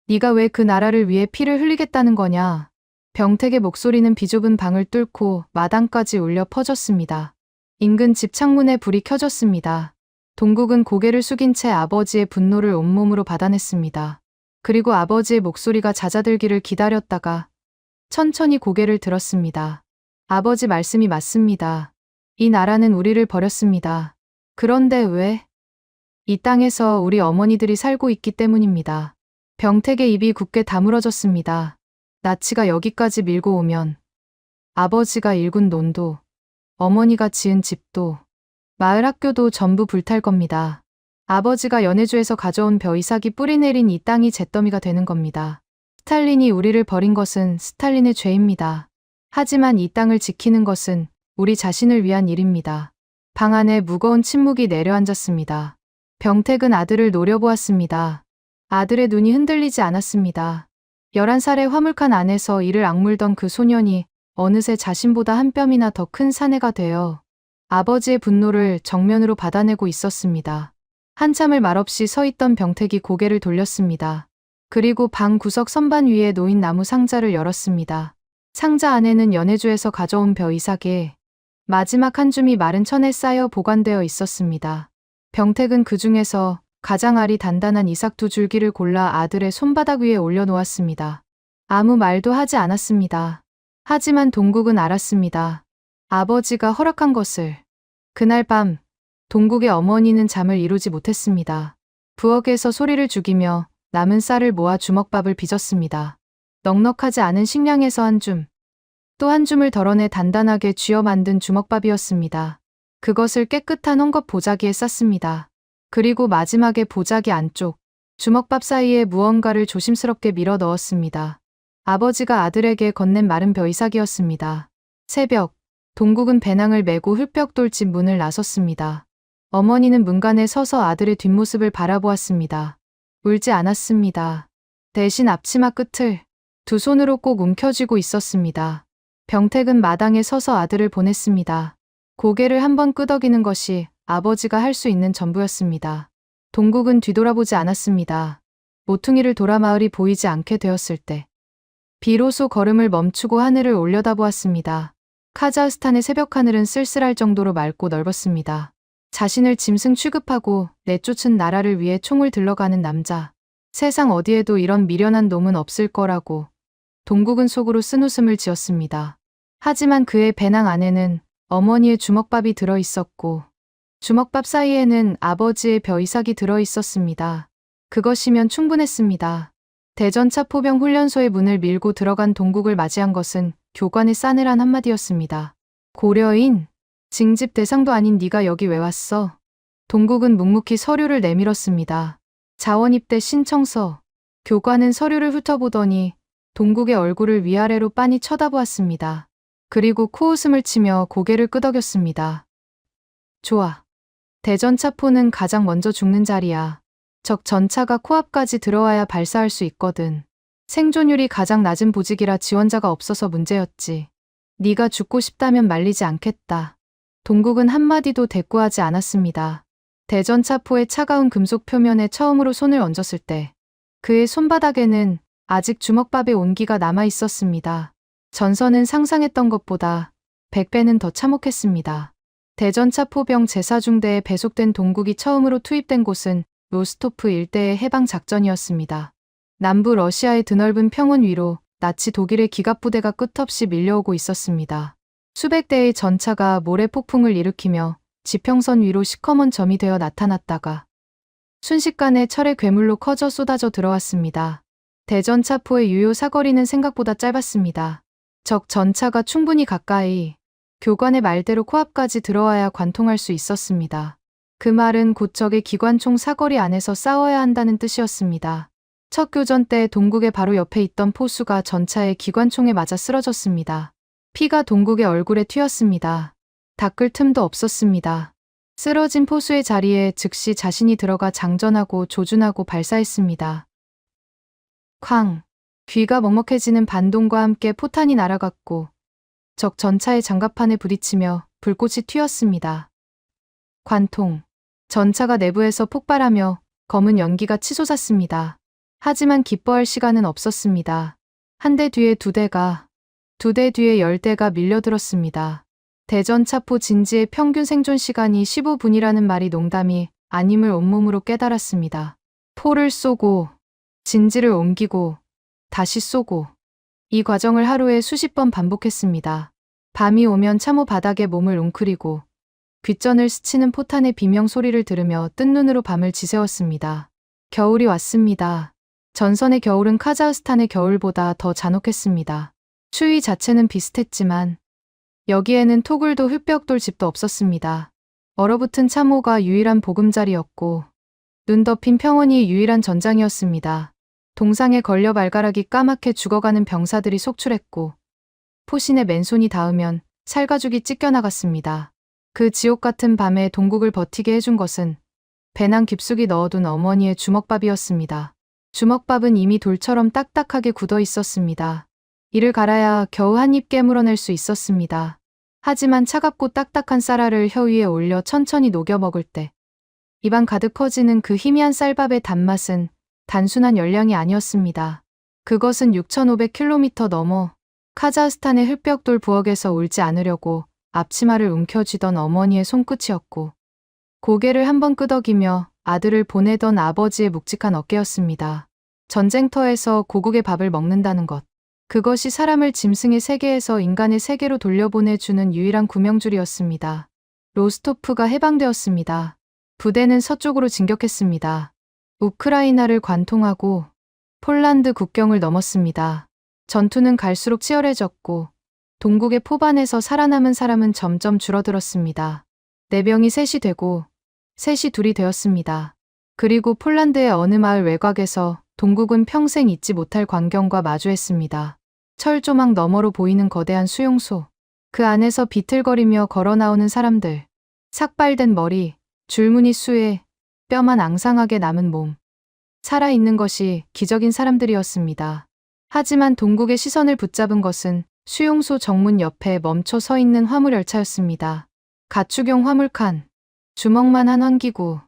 네가 왜 그 나라를 위해 피를 흘리겠다는 거냐? 병택의 목소리는 비좁은 방을 뚫고 마당까지 울려 퍼졌습니다. 인근 집 창문에 불이 켜졌습니다. 동국은 고개를 숙인 채 아버지의 분노를 온몸으로 받아냈습니다. 그리고 아버지의 목소리가 잦아들기를 기다렸다가 천천히 고개를 들었습니다. 아버지 말씀이 맞습니다. 이 나라는 우리를 버렸습니다. 그런데 왜? 이 땅에서 우리 어머니들이 살고 있기 때문입니다. 병택의 입이 굳게 다물어졌습니다. 나치가 여기까지 밀고 오면 아버지가 일군 논도, 어머니가 지은 집도, 마을 학교도 전부 불탈 겁니다. 아버지가 연해주에서 가져온 벼이삭이 뿌리 내린 이 땅이 잿더미가 되는 겁니다. 스탈린이 우리를 버린 것은 스탈린의 죄입니다. 하지만 이 땅을 지키는 것은 우리 자신을 위한 일입니다. 방 안에 무거운 침묵이 내려앉았습니다. 병택은 아들을 노려보았습니다. 아들의 눈이 흔들리지 않았습니다. 11살의 화물칸 안에서 이를 악물던 그 소년이 어느새 자신보다 한 뼘이나 더 큰 사내가 되어 아버지의 분노를 정면으로 받아내고 있었습니다. 한참을 말없이 서 있던 병택이 고개를 돌렸습니다. 그리고 방 구석 선반 위에 놓인 나무 상자를 열었습니다. 상자 안에는 연해주에서 가져온 벼이삭에 마지막 한 줌이 마른 천에 쌓여 보관되어 있었습니다. 병택은 그 중에서 가장 알이 단단한 이삭 2줄기를 골라 아들의 손바닥 위에 올려놓았습니다. 아무 말도 하지 않았습니다. 하지만 동국은 알았습니다. 아버지가 허락한 것을. 그날 밤 동국의 어머니는 잠을 이루지 못했습니다. 부엌에서 소리를 죽이며 남은 쌀을 모아 주먹밥을 빚었습니다. 넉넉하지 않은 식량에서 한 줌, 또 한 줌을 덜어내 단단하게 쥐어 만든 주먹밥이었습니다. 그것을 깨끗한 헝겊 보자기에 쌌습니다. 그리고 마지막에 보자기 안쪽, 주먹밥 사이에 무언가를 조심스럽게 밀어 넣었습니다. 아버지가 아들에게 건넨 마른 벼이삭이었습니다. 새벽, 동국은 배낭을 메고 흙벽돌집 문을 나섰습니다. 어머니는 문간에 서서 아들의 뒷모습을 바라보았습니다. 울지 않았습니다. 대신 앞치마 끝을 두 손으로 꼭 움켜쥐고 있었습니다. 병택은 마당에 서서 아들을 보냈습니다. 고개를 한번 끄덕이는 것이 아버지가 할 수 있는 전부였습니다. 동국은 뒤돌아보지 않았습니다. 모퉁이를 돌아 마을이 보이지 않게 되었을 때 비로소 걸음을 멈추고 하늘을 올려다보았습니다. 카자흐스탄의 새벽 하늘은 쓸쓸할 정도로 맑고 넓었습니다. 자신을 짐승 취급하고 내쫓은 나라를 위해 총을 들러가는 남자. 세상 어디에도 이런 미련한 놈은 없을 거라고 동국은 속으로 쓴웃음을 지었습니다. 하지만 그의 배낭 안에는 어머니의 주먹밥이 들어 있었고 주먹밥 사이에는 아버지의 벼이삭이 들어 있었습니다. 그것이면 충분했습니다. 대전차 포병 훈련소의 문을 밀고 들어간 동국을 맞이한 것은 교관의 싸늘한 한마디였습니다. 고려인, 징집 대상도 아닌 네가 여기 왜 왔어? 동국은 묵묵히 서류를 내밀었습니다. 자원입대 신청서. 교관은 서류를 훑어보더니 동국의 얼굴을 위아래로 빤히 쳐다보았습니다. 그리고 코웃음을 치며 고개를 끄덕였습니다. 좋아. 대전차포는 가장 먼저 죽는 자리야. 적 전차가 코앞까지 들어와야 발사할 수 있거든. 생존율이 가장 낮은 보직이라 지원자가 없어서 문제였지. 네가 죽고 싶다면 말리지 않겠다. 동국은 한마디도 대꾸하지 않았습니다. 대전차포의 차가운 금속 표면에 처음으로 손을 얹었을 때 그의 손바닥에는 아직 주먹밥의 온기가 남아 있었습니다. 전선은 상상했던 것보다 100배는 더 참혹했습니다. 대전차포병 제4중대에 배속된 동국이 처음으로 투입된 곳은 로스토프 일대의 해방작전이었습니다. 남부 러시아의 드넓은 평원 위로 나치 독일의 기갑부대가 끝없이 밀려오고 있었습니다. 수백 대의 전차가 모래 폭풍을 일으키며 지평선 위로 시커먼 점이 되어 나타났다가 순식간에 철의 괴물로 커져 쏟아져 들어왔습니다. 대전차포의 유효 사거리는 생각보다 짧았습니다. 적 전차가 충분히 가까이 교관의 말대로 코앞까지 들어와야 관통할 수 있었습니다. 그 말은 곧 적의 기관총 사거리 안에서 싸워야 한다는 뜻이었습니다. 첫 교전 때 동국의 바로 옆에 있던 포수가 전차의 기관총에 맞아 쓰러졌습니다. 피가 동국의 얼굴에 튀었습니다. 닦을 틈도 없었습니다. 쓰러진 포수의 자리에 즉시 자신이 들어가 장전하고 조준하고 발사했습니다. 쾅! 귀가 먹먹해지는 반동과 함께 포탄이 날아갔고 적 전차의 장갑판에 부딪히며 불꽃이 튀었습니다. 관통! 전차가 내부에서 폭발하며 검은 연기가 치솟았습니다. 하지만 기뻐할 시간은 없었습니다. 한 대 뒤에 두 대가, 두 대 뒤에 10대가 밀려들었습니다. 대전차포 진지의 평균 생존 시간이 15분이라는 말이 농담이 아님을 온몸으로 깨달았습니다. 포를 쏘고, 진지를 옮기고, 다시 쏘고, 이 과정을 하루에 수십 번 반복했습니다. 밤이 오면 참호 바닥에 몸을 웅크리고, 귓전을 스치는 포탄의 비명 소리를 들으며 뜬 눈으로 밤을 지새웠습니다. 겨울이 왔습니다. 전선의 겨울은 카자흐스탄의 겨울보다 더 잔혹했습니다. 추위 자체는 비슷했지만 여기에는 토굴도 흙벽돌 집도 없었습니다. 얼어붙은 참호가 유일한 보금자리였고 눈 덮인 평원이 유일한 전장이었습니다. 동상에 걸려 발가락이 까맣게 죽어가는 병사들이 속출했고 포신에 맨손이 닿으면 살가죽이 찢겨나갔습니다. 그 지옥 같은 밤에 동국을 버티게 해준 것은 배낭 깊숙이 넣어둔 어머니의 주먹밥이었습니다. 주먹밥은 이미 돌처럼 딱딱하게 굳어 있었습니다. 이를 갈아야 겨우 한 입 깨물어낼 수 있었습니다. 하지만 차갑고 딱딱한 쌀알을 혀 위에 올려 천천히 녹여 먹을 때 입안 가득 퍼지는 그 희미한 쌀밥의 단맛은 단순한 열량이 아니었습니다. 그것은 6,500km 넘어 카자흐스탄의 흙벽돌 부엌에서 울지 않으려고 앞치마를 움켜쥐던 어머니의 손끝이었고 고개를 한번 끄덕이며 아들을 보내던 아버지의 묵직한 어깨였습니다. 전쟁터에서 고국의 밥을 먹는다는 것. 그것이 사람을 짐승의 세계에서 인간의 세계로 돌려보내주는 유일한 구명줄이었습니다. 로스토프가 해방되었습니다. 부대는 서쪽으로 진격했습니다. 우크라이나를 관통하고 폴란드 국경을 넘었습니다. 전투는 갈수록 치열해졌고 동국의 포반에서 살아남은 사람은 점점 줄어들었습니다. 4병이 셋이 되고 셋이 둘이 되었습니다. 그리고 폴란드의 어느 마을 외곽에서 동국은 평생 잊지 못할 광경과 마주했습니다. 철조망 너머로 보이는 거대한 수용소. 그 안에서 비틀거리며 걸어 나오는 사람들. 삭발된 머리, 줄무늬 수에 뼈만 앙상하게 남은 몸. 살아있는 것이 기적인 사람들이었습니다. 하지만 동국의 시선을 붙잡은 것은 수용소 정문 옆에 멈춰 서 있는 화물열차였습니다. 가축용 화물칸, 주먹만 한 환기구,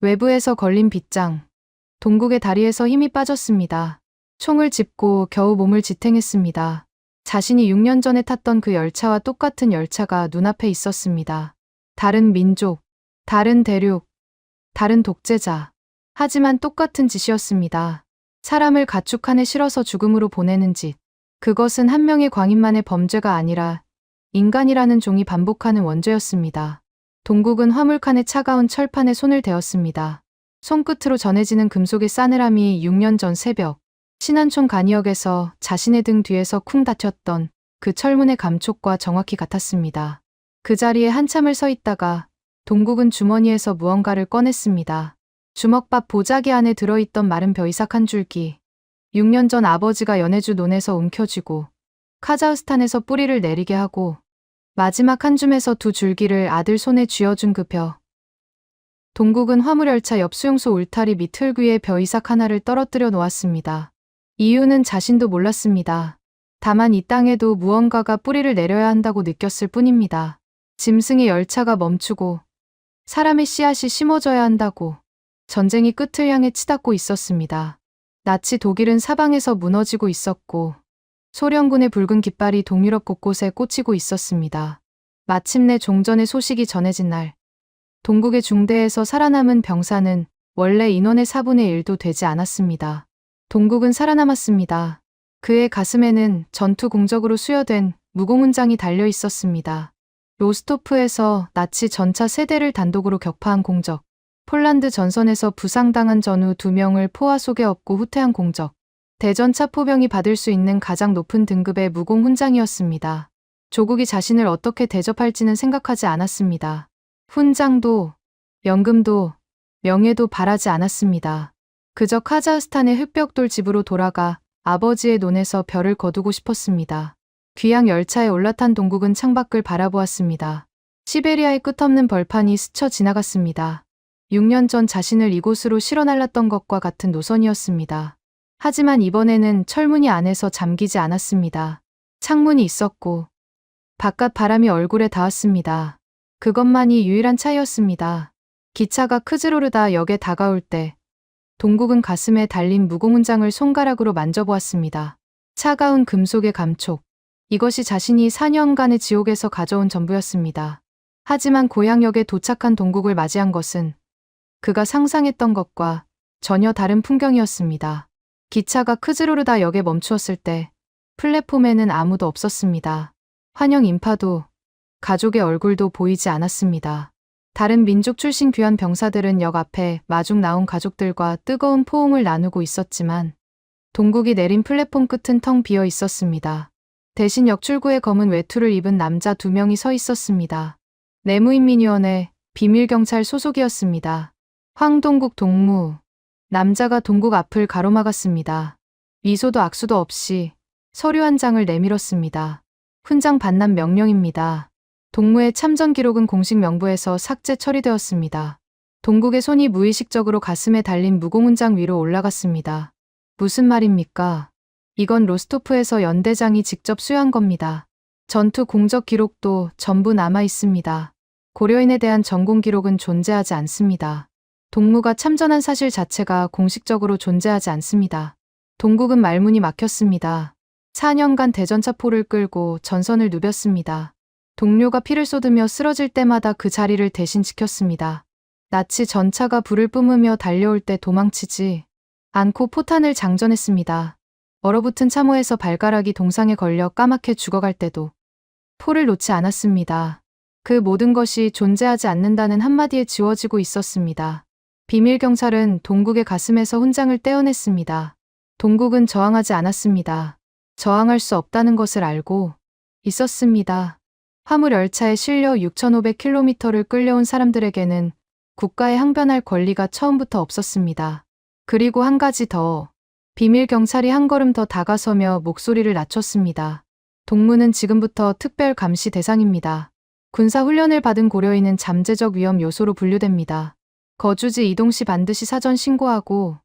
외부에서 걸린 빗장, 동국의 다리에서 힘이 빠졌습니다. 총을 짚고 겨우 몸을 지탱했습니다. 자신이 6년 전에 탔던 그 열차와 똑같은 열차가 눈앞에 있었습니다. 다른 민족, 다른 대륙, 다른 독재자. 하지만 똑같은 짓이었습니다. 사람을 가축칸에 실어서 죽음으로 보내는 짓. 그것은 한 명의 광인만의 범죄가 아니라 인간이라는 종이 반복하는 원죄였습니다. 동국은 화물칸의 차가운 철판에 손을 대었습니다. 손끝으로 전해지는 금속의 싸늘함이 6년 전 새벽, 신안촌 간이역에서 자신의 등 뒤에서 쿵 다쳤던 그 철문의 감촉과 정확히 같았습니다. 그 자리에 한참을 서 있다가 동국은 주머니에서 무언가를 꺼냈습니다. 주먹밥 보자기 안에 들어있던 마른 벼이삭 한 줄기. 6년 전 아버지가 연해주 논에서 움켜쥐고 카자흐스탄에서 뿌리를 내리게 하고 마지막 한 줌에서 두 줄기를 아들 손에 쥐어준 그 벼. 동국은 화물열차 옆 수용소 울타리 밑 흙 위에 벼이삭 하나를 떨어뜨려 놓았습니다. 이유는 자신도 몰랐습니다. 다만 이 땅에도 무언가가 뿌리를 내려야 한다고 느꼈을 뿐입니다. 짐승의 열차가 멈추고 사람의 씨앗이 심어져야 한다고 전쟁이 끝을 향해 치닫고 있었습니다. 나치 독일은 사방에서 무너지고 있었고 소련군의 붉은 깃발이 동유럽 곳곳에 꽂히고 있었습니다. 마침내 종전의 소식이 전해진 날, 동국의 중대에서 살아남은 병사는 원래 인원의 4분의 1도 되지 않았습니다. 동국은 살아남았습니다. 그의 가슴에는 전투 공적으로 수여된 무공훈장이 달려 있었습니다. 로스토프에서 나치 전차 3대를 단독으로 격파한 공적, 폴란드 전선에서 부상당한 전우 2명을 포화 속에 업고 후퇴한 공적, 대전차 포병이 받을 수 있는 가장 높은 등급의 무공훈장이었습니다. 조국이 자신을 어떻게 대접할지는 생각하지 않았습니다. 훈장도, 연금도, 명예도 바라지 않았습니다. 그저 카자흐스탄의 흑벽돌 집으로 돌아가 아버지의 논에서 별을 거두고 싶었습니다. 귀양 열차에 올라탄 동국은 창밖을 바라보았습니다. 시베리아의 끝없는 벌판이 스쳐 지나갔습니다. 6년 전 자신을 이곳으로 실어 날랐던 것과 같은 노선이었습니다. 하지만 이번에는 철문이 안에서 잠기지 않았습니다. 창문이 있었고 바깥 바람이 얼굴에 닿았습니다. 그것만이 유일한 차이였습니다. 기차가 크즈로르다 역에 다가올 때 동국은 가슴에 달린 무공훈장을 손가락으로 만져보았습니다. 차가운 금속의 감촉. 이것이 자신이 4년간의 지옥에서 가져온 전부였습니다. 하지만 고향역에 도착한 동국을 맞이한 것은 그가 상상했던 것과 전혀 다른 풍경이었습니다. 기차가 크즈로르다 역에 멈추었을 때 플랫폼에는 아무도 없었습니다. 환영 인파도 가족의 얼굴도 보이지 않았습니다. 다른 민족 출신 귀한 병사들은 역 앞에 마중 나온 가족들과 뜨거운 포옹을 나누고 있었지만 동국이 내린 플랫폼 끝은 텅 비어 있었습니다. 대신 역 출구에 검은 외투를 입은 남자 2명이 서 있었습니다. 내무인민위원회 비밀경찰 소속이었습니다. 황동국 동무. 남자가 동국 앞을 가로막았습니다. 미소도 악수도 없이 서류 한 장을 내밀었습니다. 훈장 반납 명령입니다. 동무의 참전 기록은 공식 명부에서 삭제 처리되었습니다. 동국의 손이 무의식적으로 가슴에 달린 무공훈장 위로 올라갔습니다. 무슨 말입니까? 이건 로스토프에서 연대장이 직접 수여한 겁니다. 전투 공적 기록도 전부 남아 있습니다. 고려인에 대한 전공 기록은 존재하지 않습니다. 동무가 참전한 사실 자체가 공식적으로 존재하지 않습니다. 동국은 말문이 막혔습니다. 4년간 대전차 포를 끌고 전선을 누볐습니다. 동료가 피를 쏟으며 쓰러질 때마다 그 자리를 대신 지켰습니다. 나치 전차가 불을 뿜으며 달려올 때 도망치지 않고 포탄을 장전했습니다. 얼어붙은 참호에서 발가락이 동상에 걸려 까맣게 죽어갈 때도 포를 놓지 않았습니다. 그 모든 것이 존재하지 않는다는 한마디에 지워지고 있었습니다. 비밀경찰은 동국의 가슴에서 훈장을 떼어냈습니다. 동국은 저항하지 않았습니다. 저항할 수 없다는 것을 알고 있었습니다. 화물 열차에 실려 6,500km를 끌려온 사람들에게는 국가에 항변할 권리가 처음부터 없었습니다. 그리고 한 가지 더. 비밀경찰이 한 걸음 더 다가서며 목소리를 낮췄습니다. 동무는 지금부터 특별 감시 대상입니다. 군사훈련을 받은 고려인은 잠재적 위험 요소로 분류됩니다. 거주지 이동 시 반드시 사전 신고하고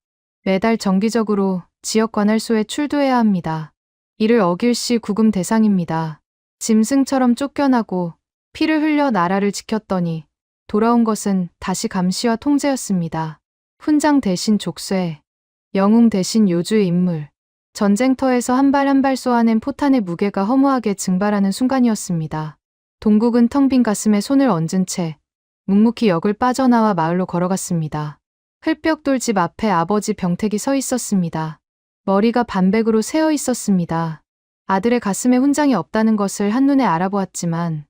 매달 정기적으로 지역 관할소에 출두해야 합니다. 이를 어길 시 구금 대상입니다. 짐승처럼 쫓겨나고 피를 흘려 나라를 지켰더니 돌아온 것은 다시 감시와 통제였습니다. 훈장 대신 족쇄, 영웅 대신 요주의 인물. 전쟁터에서 한 발 한 발 쏘아낸 포탄의 무게가 허무하게 증발하는 순간이었습니다. 동국은 텅 빈 가슴에 손을 얹은 채 묵묵히 역을 빠져나와 마을로 걸어갔습니다. 흙벽돌 집 앞에 아버지 병택이 서 있었습니다. 머리가 반백으로 새어 있었습니다. 아들의 가슴에 훈장이 없다는 것을 한눈에 알아보았지만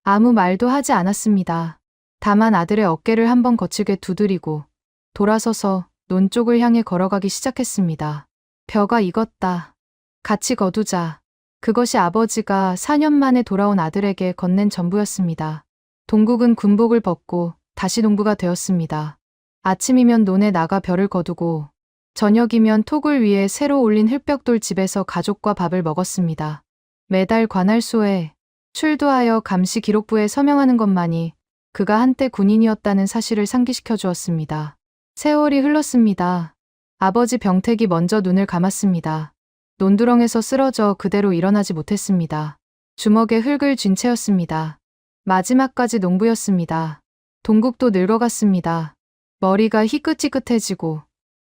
아무 말도 하지 않았습니다. 다만 아들의 어깨를 한번 거칠게 두드리고 돌아서서 논 쪽을 향해 걸어가기 시작했습니다. 벼가 익었다. 같이 거두자. 그것이 아버지가 4년 만에 돌아온 아들에게 건넨 전부였습니다. 동국은 군복을 벗고 다시 농부가 되었습니다. 아침이면 논에 나가 벼를 거두고 저녁이면 톡을 위에 새로 올린 흙벽돌 집에서 가족과 밥을 먹었습니다. 매달 관할소에 출두하여 감시 기록부에 서명하는 것만이 그가 한때 군인이었다는 사실을 상기시켜 주었습니다. 세월이 흘렀습니다. 아버지 병택이 먼저 눈을 감았습니다. 논두렁에서 쓰러져 그대로 일어나지 못했습니다. 주먹에 흙을 쥔 채였습니다. 마지막까지 농부였습니다. 동국도 늙어갔습니다. 머리가 희끗희끗해지고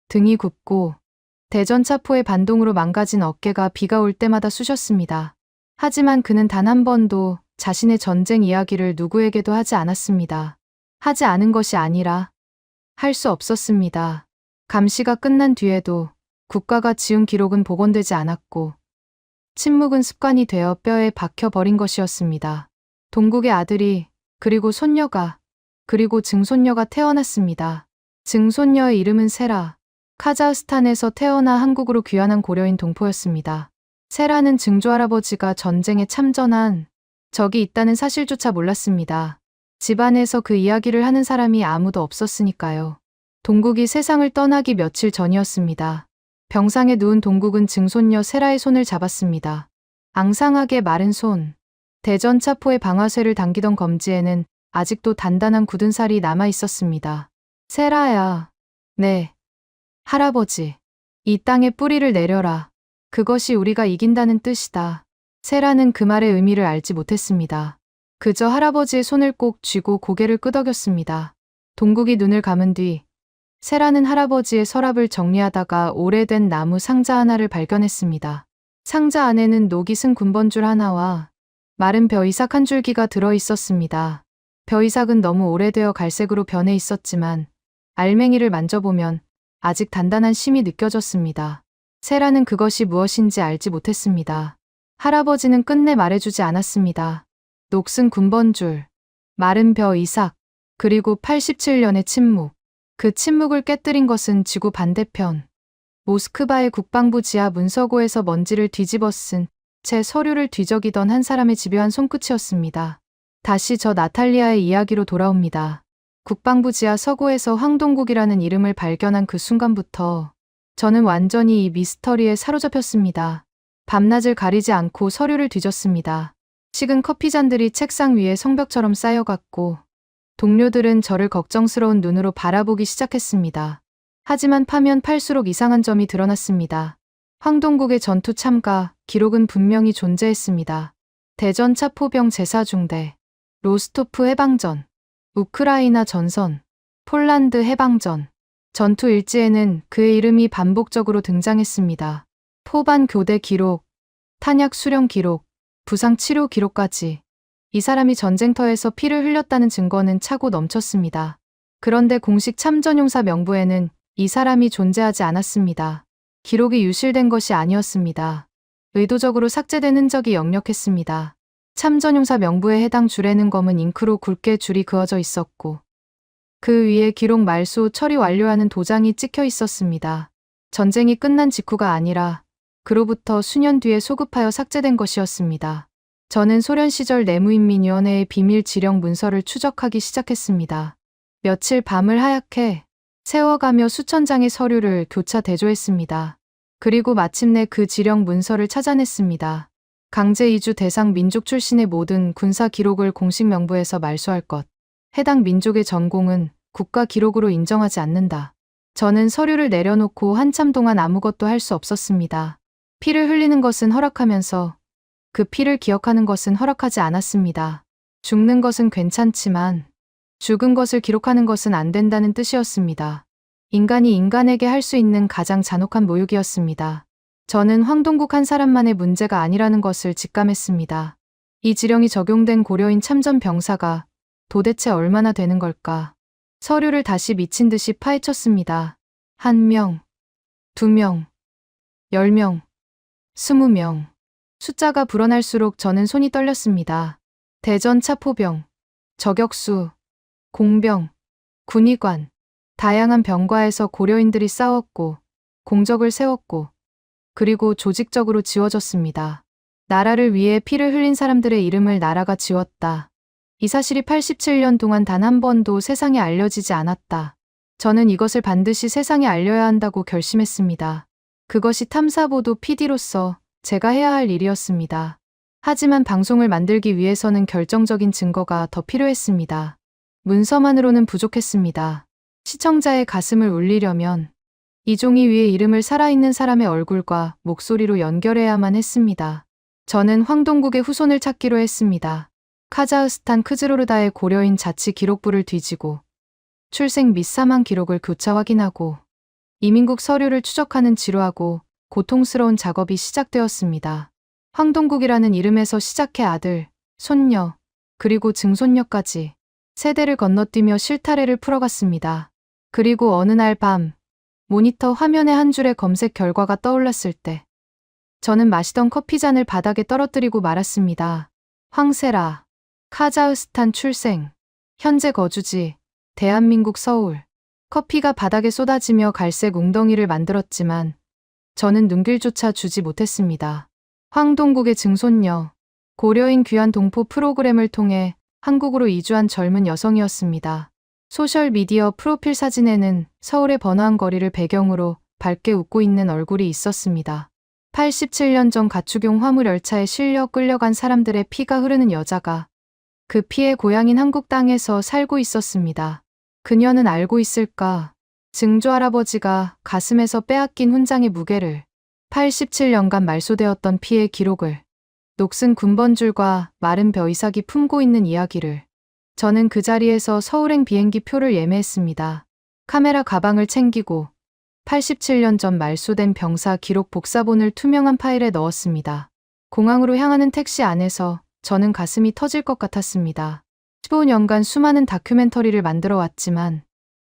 등이 굽고 대전차포의 반동으로 망가진 어깨가 비가 올 때마다 쑤셨습니다. 하지만 그는 단 한 번도 자신의 전쟁 이야기를 누구에게도 하지 않았습니다. 하지 않은 것이 아니라 할 수 없었습니다. 감시가 끝난 뒤에도 국가가 지운 기록은 복원되지 않았고 침묵은 습관이 되어 뼈에 박혀버린 것이었습니다. 동국의 아들이 그리고 손녀가 그리고 증손녀가 태어났습니다. 증손녀의 이름은 세라. 카자흐스탄에서 태어나 한국으로 귀환한 고려인 동포였습니다. 세라는 증조할아버지가 전쟁에 참전한 적이 있다는 사실조차 몰랐습니다. 집안에서 그 이야기를 하는 사람이 아무도 없었으니까요. 동국이 세상을 떠나기 며칠 전이었습니다. 병상에 누운 동국은 증손녀 세라의 손을 잡았습니다. 앙상하게 마른 손. 대전차포의 방아쇠를 당기던 검지에는 아직도 단단한 굳은 살이 남아 있었습니다. 세라야. 네. 할아버지. 이 땅에 뿌리를 내려라. 그것이 우리가 이긴다는 뜻이다. 세라는 그 말의 의미를 알지 못했습니다. 그저 할아버지의 손을 꼭 쥐고 고개를 끄덕였습니다. 동국이 눈을 감은 뒤 세라는 할아버지의 서랍을 정리하다가 오래된 나무 상자 하나를 발견했습니다. 상자 안에는 녹이 쓴 군번줄 하나와 마른 벼이삭 한 줄기가 들어 있었습니다. 벼이삭은 너무 오래되어 갈색으로 변해 있었지만 알맹이를 만져보면 아직 단단한 심이 느껴졌습니다. 세라는 그것이 무엇인지 알지 못했습니다. 할아버지는 끝내 말해주지 않았습니다. 녹슨 군번줄, 마른 벼 이삭, 그리고 87년의 침묵. 그 침묵을 깨뜨린 것은 지구 반대편 모스크바의 국방부 지하 문서고에서 먼지를 뒤집어 쓴 채 서류를 뒤적이던 한 사람의 집요한 손끝이었습니다. 다시 저 나탈리아의 이야기로 돌아옵니다. 국방부 지하 서고에서 황동국이라는 이름을 발견한 그 순간부터 저는 완전히 이 미스터리에 사로잡혔습니다. 밤낮을 가리지 않고 서류를 뒤졌습니다. 식은 커피잔들이 책상 위에 성벽처럼 쌓여갔고 동료들은 저를 걱정스러운 눈으로 바라보기 시작했습니다. 하지만 파면 팔수록 이상한 점이 드러났습니다. 황동국의 전투 참가 기록은 분명히 존재했습니다. 대전 차포병 제사중대, 로스토프 해방전, 우크라이나 전선, 폴란드 해방전. 전투 일지에는 그의 이름이 반복적으로 등장했습니다. 포반 교대 기록, 탄약 수령 기록, 부상 치료 기록까지. 이 사람이 전쟁터에서 피를 흘렸다는 증거는 차고 넘쳤습니다. 그런데 공식 참전용사 명부에는 이 사람이 존재하지 않았습니다. 기록이 유실된 것이 아니었습니다. 의도적으로 삭제된 흔적이 역력했습니다. 참전용사 명부에 해당 줄에는 검은 잉크로 굵게 줄이 그어져 있었고 그 위에 기록 말소 처리 완료하는 도장이 찍혀 있었습니다. 전쟁이 끝난 직후가 아니라 그로부터 수년 뒤에 소급하여 삭제된 것이었습니다. 저는 소련 시절 내무인민위원회의 비밀 지령 문서를 추적하기 시작했습니다. 며칠 밤을 하얗게 세워가며 수천 장의 서류를 교차 대조했습니다. 그리고 마침내 그 지령 문서를 찾아냈습니다. 강제 이주 대상 민족 출신의 모든 군사 기록을 공식 명부에서 말소할 것. 해당 민족의 전공은 국가 기록으로 인정하지 않는다. 저는 서류를 내려놓고 한참 동안 아무것도 할 수 없었습니다. 피를 흘리는 것은 허락하면서 그 피를 기억하는 것은 허락하지 않았습니다. 죽는 것은 괜찮지만 죽은 것을 기록하는 것은 안 된다는 뜻이었습니다. 인간이 인간에게 할 수 있는 가장 잔혹한 모욕이었습니다. 저는 황동국 한 사람만의 문제가 아니라는 것을 직감했습니다. 이 지령이 적용된 고려인 참전 병사가 도대체 얼마나 되는 걸까? 서류를 다시 미친 듯이 파헤쳤습니다. 1명, 2명, 10명, 20명. 숫자가 불어날수록 저는 손이 떨렸습니다. 대전 차포병, 저격수, 공병, 군의관, 다양한 병과에서 고려인들이 싸웠고 공적을 세웠고 그리고 조직적으로 지워졌습니다. 나라를 위해 피를 흘린 사람들의 이름을 나라가 지웠다. 이 사실이 87년 동안 단 한 번도 세상에 알려지지 않았다. 저는 이것을 반드시 세상에 알려야 한다고 결심했습니다. 그것이 탐사보도 PD로서 제가 해야 할 일이었습니다. 하지만 방송을 만들기 위해서는 결정적인 증거가 더 필요했습니다. 문서만으로는 부족했습니다. 시청자의 가슴을 울리려면 이 종이 위에 이름을 살아있는 사람의 얼굴과 목소리로 연결해야만 했습니다. 저는 황동국의 후손을 찾기로 했습니다. 카자흐스탄 크즈로르다의 고려인 자치 기록부를 뒤지고 출생 및 사망 기록을 교차 확인하고 이민국 서류를 추적하는 지루하고 고통스러운 작업이 시작되었습니다. 황동국이라는 이름에서 시작해 아들, 손녀, 그리고 증손녀까지 세대를 건너뛰며 실타래를 풀어갔습니다. 그리고 어느 날 밤 모니터 화면에 한 줄의 검색 결과가 떠올랐을 때 저는 마시던 커피잔을 바닥에 떨어뜨리고 말았습니다. 황세라, 카자흐스탄 출생, 현재 거주지, 대한민국 서울. 커피가 바닥에 쏟아지며 갈색 웅덩이를 만들었지만 저는 눈길조차 주지 못했습니다. 황동국의 증손녀, 고려인 귀환 동포 프로그램을 통해 한국으로 이주한 젊은 여성이었습니다. 소셜미디어 프로필 사진에는 서울의 번화한 거리를 배경으로 밝게 웃고 있는 얼굴이 있었습니다. 87년 전 가축용 화물열차에 실려 끌려간 사람들의 피가 흐르는 여자가 그 피의 고향인 한국 땅에서 살고 있었습니다. 그녀는 알고 있을까? 증조 할아버지가 가슴에서 빼앗긴 훈장의 무게를 87년간 말소되었던 피의 기록을 녹슨 군번줄과 마른 벼이삭이 품고 있는 이야기를 저는 그 자리에서 서울행 비행기 표를 예매했습니다. 카메라 가방을 챙기고 87년 전 말소된 병사 기록 복사본을 투명한 파일에 넣었습니다. 공항으로 향하는 택시 안에서 저는 가슴이 터질 것 같았습니다. 15년간 수많은 다큐멘터리를 만들어 왔지만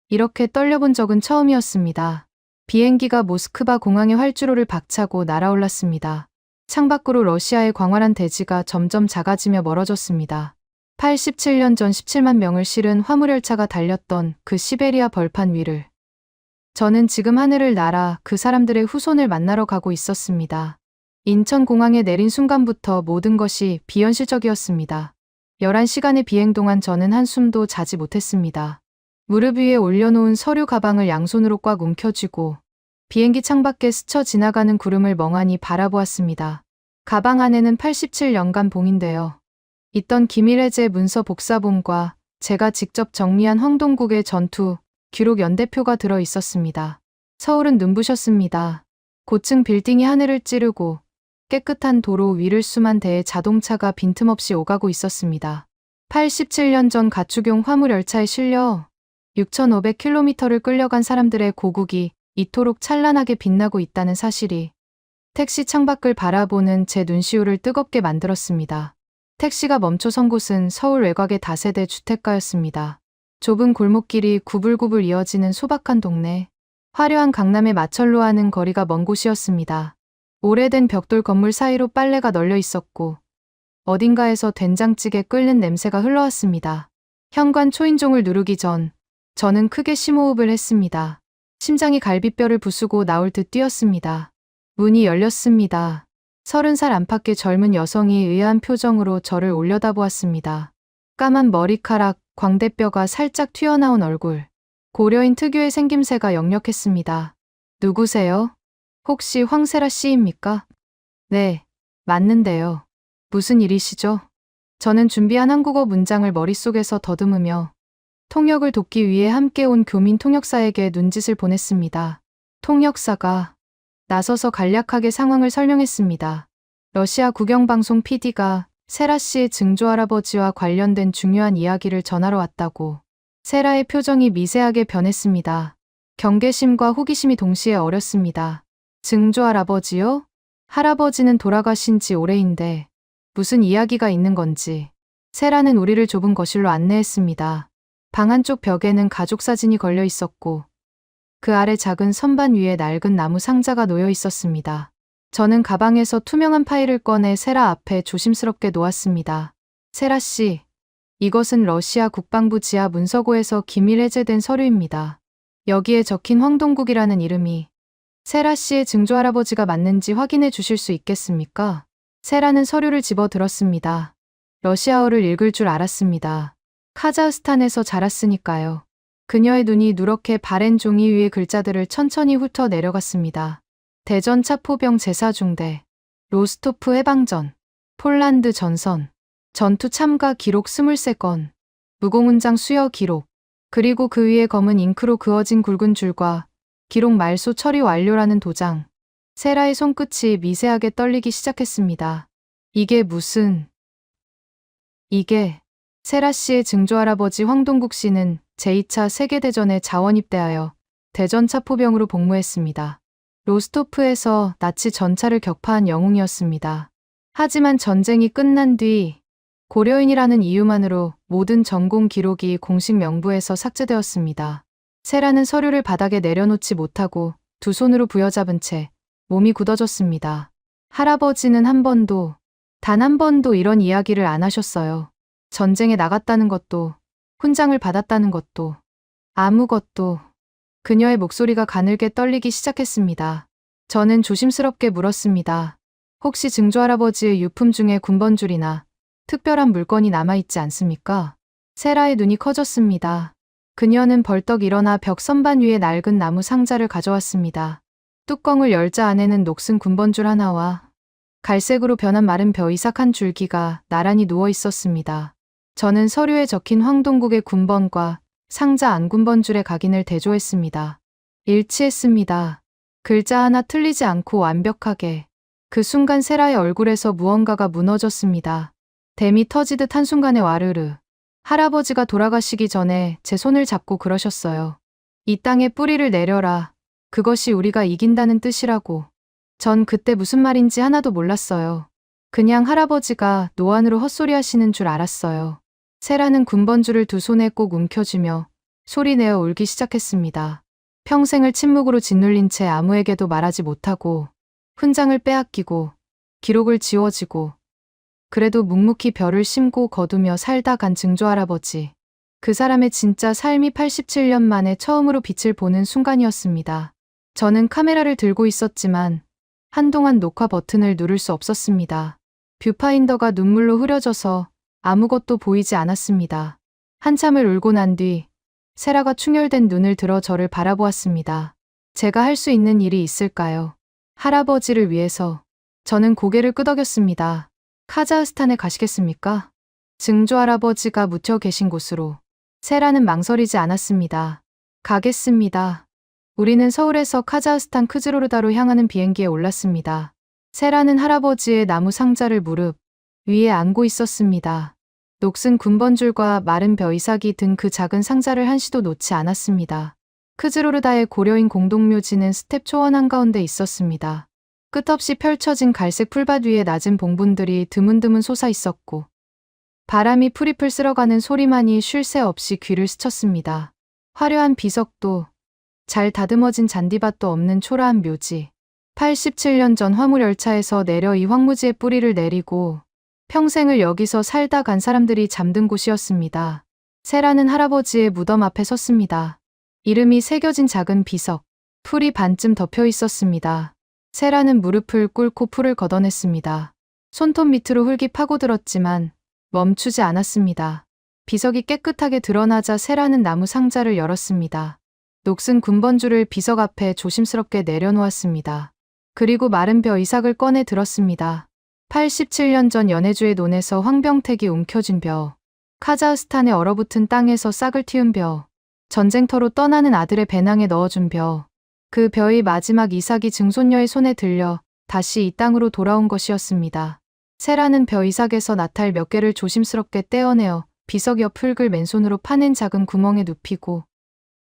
이렇게 떨려본 적은 처음이었습니다. 비행기가 모스크바 공항의 활주로를 박차고 날아올랐습니다. 창밖으로 러시아의 광활한 대지가 점점 작아지며 멀어졌습니다. 87년 전 17만 명을 실은 화물열차가 달렸던 그 시베리아 벌판 위를 저는 지금 하늘을 날아 그 사람들의 후손을 만나러 가고 있었습니다. 인천공항에 내린 순간부터 모든 것이 비현실적이었습니다. 11시간의 비행 동안 저는 한숨도 자지 못했습니다. 무릎 위에 올려놓은 서류 가방을 양손으로 꽉 움켜쥐고 비행기 창밖에 스쳐 지나가는 구름을 멍하니 바라보았습니다. 가방 안에는 87년간 봉인되어 있던 기밀해제 문서 복사본과 제가 직접 정리한 황동국의 전투 기록 연대표가 들어 있었습니다. 서울은 눈부셨습니다. 고층 빌딩이 하늘을 찌르고 깨끗한 도로 위를 수만 대의 자동차가 빈틈없이 오가고 있었습니다. 87년 전 가축용 화물열차에 실려 6,500km를 끌려간 사람들의 고국이 이토록 찬란하게 빛나고 있다는 사실이 택시 창밖을 바라보는 제 눈시울을 뜨겁게 만들었습니다. 택시가 멈춰선 곳은 서울 외곽의 다세대 주택가였습니다. 좁은 골목길이 구불구불 이어지는 소박한 동네, 화려한 강남의 마철로 하는 거리가 먼 곳이었습니다. 오래된 벽돌 건물 사이로 빨래가 널려 있었고 어딘가에서 된장찌개 끓는 냄새가 흘러왔습니다. 현관 초인종을 누르기 전 저는 크게 심호흡을 했습니다. 심장이 갈비뼈를 부수고 나올 듯 뛰었습니다. 문이 열렸습니다. 30살 안팎의 젊은 여성이 의아한 표정으로 저를 올려다보았습니다. 까만 머리카락, 광대뼈가 살짝 튀어나온 얼굴. 고려인 특유의 생김새가 역력했습니다. 누구세요? 혹시 황세라 씨입니까? 네, 맞는데요. 무슨 일이시죠? 저는 준비한 한국어 문장을 머릿속에서 더듬으며 통역을 돕기 위해 함께 온 교민 통역사에게 눈짓을 보냈습니다. 통역사가 나서서 간략하게 상황을 설명했습니다. 러시아 국영방송 PD가 세라 씨의 증조할아버지와 관련된 중요한 이야기를 전하러 왔다고. 세라의 표정이 미세하게 변했습니다. 경계심과 호기심이 동시에 어렸습니다. 증조할아버지요? 할아버지는 돌아가신 지 오래인데 무슨 이야기가 있는 건지. 세라는 우리를 좁은 거실로 안내했습니다. 방 한쪽 벽에는 가족 사진이 걸려 있었고 그 아래 작은 선반 위에 낡은 나무 상자가 놓여 있었습니다. 저는 가방에서 투명한 파일을 꺼내 세라 앞에 조심스럽게 놓았습니다. 세라 씨, 이것은 러시아 국방부 지하 문서고에서 기밀 해제된 서류입니다. 여기에 적힌 황동국이라는 이름이 세라 씨의 증조할아버지가 맞는지 확인해 주실 수 있겠습니까? 세라는 서류를 집어 들었습니다. 러시아어를 읽을 줄 알았습니다. 카자흐스탄에서 자랐으니까요. 그녀의 눈이 누렇게 바랜 종이 위의 글자들을 천천히 훑어 내려갔습니다. 대전 차포병 제사중대, 로스토프 해방전, 폴란드 전선, 전투 참가 기록 23건, 무공훈장 수여 기록, 그리고 그 위에 검은 잉크로 그어진 굵은 줄과 기록 말소 처리 완료라는 도장. 세라의 손끝이 미세하게 떨리기 시작했습니다. 이게 무슨... 이게... 세라 씨의 증조할아버지 황동국 씨는 제2차 세계대전에 자원 입대하여 대전 차포병으로 복무했습니다. 로스토프에서 나치 전차를 격파한 영웅이었습니다. 하지만 전쟁이 끝난 뒤 고려인이라는 이유만으로 모든 전공 기록이 공식 명부에서 삭제되었습니다. 세라는 서류를 바닥에 내려놓지 못하고 두 손으로 부여잡은 채 몸이 굳어졌습니다. 할아버지는 단 한 번도 이런 이야기를 안 하셨어요. 전쟁에 나갔다는 것도, 훈장을 받았다는 것도, 아무것도. 그녀의 목소리가 가늘게 떨리기 시작했습니다. 저는 조심스럽게 물었습니다. 혹시 증조할아버지의 유품 중에 군번줄이나 특별한 물건이 남아있지 않습니까? 세라의 눈이 커졌습니다. 그녀는 벌떡 일어나 벽 선반 위에 낡은 나무 상자를 가져왔습니다. 뚜껑을 열자 안에는 녹슨 군번줄 하나와 갈색으로 변한 마른 벼이삭 한 줄기가 나란히 누워 있었습니다. 저는 서류에 적힌 황동국의 군번과 상자 안 군번줄의 각인을 대조했습니다. 일치했습니다. 글자 하나 틀리지 않고 완벽하게. 그 순간 세라의 얼굴에서 무언가가 무너졌습니다. 댐이 터지듯 한순간에 와르르. 할아버지가 돌아가시기 전에 제 손을 잡고 그러셨어요. 이 땅에 뿌리를 내려라. 그것이 우리가 이긴다는 뜻이라고. 전 그때 무슨 말인지 하나도 몰랐어요. 그냥 할아버지가 노안으로 헛소리 하시는 줄 알았어요. 세라는 군번줄을 두 손에 꼭 움켜쥐며 소리내어 울기 시작했습니다. 평생을 침묵으로 짓눌린 채 아무에게도 말하지 못하고 훈장을 빼앗기고 기록을 지워지고 그래도 묵묵히 벼를 심고 거두며 살다 간 증조할아버지. 그 사람의 진짜 삶이 87년 만에 처음으로 빛을 보는 순간이었습니다. 저는 카메라를 들고 있었지만 한동안 녹화 버튼을 누를 수 없었습니다. 뷰파인더가 눈물로 흐려져서 아무것도 보이지 않았습니다. 한참을 울고 난 뒤 세라가 충혈된 눈을 들어 저를 바라보았습니다. 제가 할 수 있는 일이 있을까요? 할아버지를 위해서. 저는 고개를 끄덕였습니다. 카자흐스탄에 가시겠습니까? 증조할아버지가 묻혀 계신 곳으로. 세라는 망설이지 않았습니다. 가겠습니다. 우리는 서울에서 카자흐스탄 크즈로르다로 향하는 비행기에 올랐습니다. 세라는 할아버지의 나무 상자를 무릎 위에 안고 있었습니다. 녹슨 군번줄과 마른 벼이삭이 든 그 작은 상자를 한시도 놓지 않았습니다. 크즈로르다의 고려인 공동묘지는 스텝 초원 한가운데 있었습니다. 끝없이 펼쳐진 갈색 풀밭 위에 낮은 봉분들이 드문드문 솟아 있었고 바람이 풀잎을 쓸어가는 소리만이 쉴 새 없이 귀를 스쳤습니다. 화려한 비석도 잘 다듬어진 잔디밭도 없는 초라한 묘지. 87년 전 화물열차에서 내려 이 황무지에 뿌리를 내리고 평생을 여기서 살다 간 사람들이 잠든 곳이었습니다. 세라는 할아버지의 무덤 앞에 섰습니다. 이름이 새겨진 작은 비석, 풀이 반쯤 덮여 있었습니다. 세라는 무릎을 꿇고 풀을 걷어냈습니다. 손톱 밑으로 흙이 파고들었지만 멈추지 않았습니다. 비석이 깨끗하게 드러나자 세라는 나무 상자를 열었습니다. 녹슨 군번줄을 비석 앞에 조심스럽게 내려놓았습니다. 그리고 마른 벼 이삭을 꺼내 들었습니다. 87년 전 연해주의 논에서 황병택이 움켜쥔 벼, 카자흐스탄의 얼어붙은 땅에서 싹을 틔운 벼, 전쟁터로 떠나는 아들의 배낭에 넣어준 벼, 그 벼의 마지막 이삭이 증손녀의 손에 들려 다시 이 땅으로 돌아온 것이었습니다. 세라는 벼 이삭에서 나탈 몇 개를 조심스럽게 떼어내어 비석 옆 흙을 맨손으로 파낸 작은 구멍에 눕히고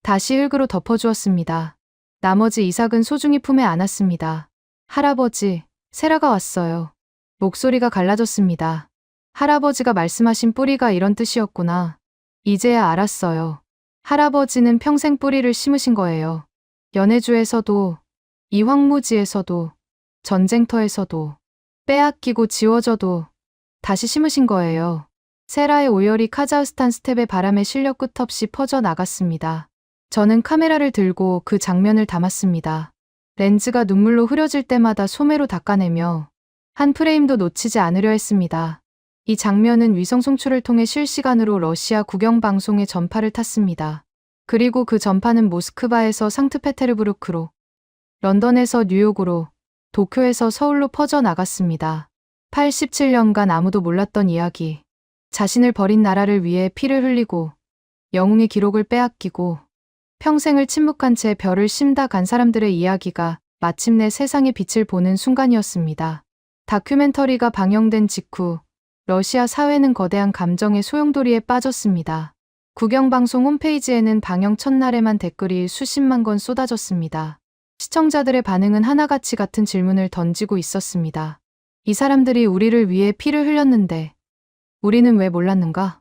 다시 흙으로 덮어주었습니다. 나머지 이삭은 소중히 품에 안았습니다. 할아버지, 세라가 왔어요. 목소리가 갈라졌습니다. 할아버지가 말씀하신 뿌리가 이런 뜻이었구나. 이제야 알았어요. 할아버지는 평생 뿌리를 심으신 거예요. 연해주에서도, 이 황무지에서도, 전쟁터에서도, 빼앗기고 지워져도 다시 심으신 거예요. 세라의 오열이 카자흐스탄 스텝의 바람에 실려 끝없이 퍼져 나갔습니다. 저는 카메라를 들고 그 장면을 담았습니다. 렌즈가 눈물로 흐려질 때마다 소매로 닦아내며 한 프레임도 놓치지 않으려 했습니다. 이 장면은 위성 송출을 통해 실시간으로 러시아 국영방송의 전파를 탔습니다. 그리고 그 전파는 모스크바에서 상트페테르부르크로, 런던에서 뉴욕으로, 도쿄에서 서울로 퍼져 나갔습니다. 87년간 아무도 몰랐던 이야기. 자신을 버린 나라를 위해 피를 흘리고 영웅의 기록을 빼앗기고 평생을 침묵한 채 별을 심다 간 사람들의 이야기가 마침내 세상의 빛을 보는 순간이었습니다. 다큐멘터리가 방영된 직후 러시아 사회는 거대한 감정의 소용돌이에 빠졌습니다. 국영방송 홈페이지에는 방영 첫날에만 댓글이 수십만 건 쏟아졌습니다. 시청자들의 반응은 하나같이 같은 질문을 던지고 있었습니다. 이 사람들이 우리를 위해 피를 흘렸는데 우리는 왜 몰랐는가?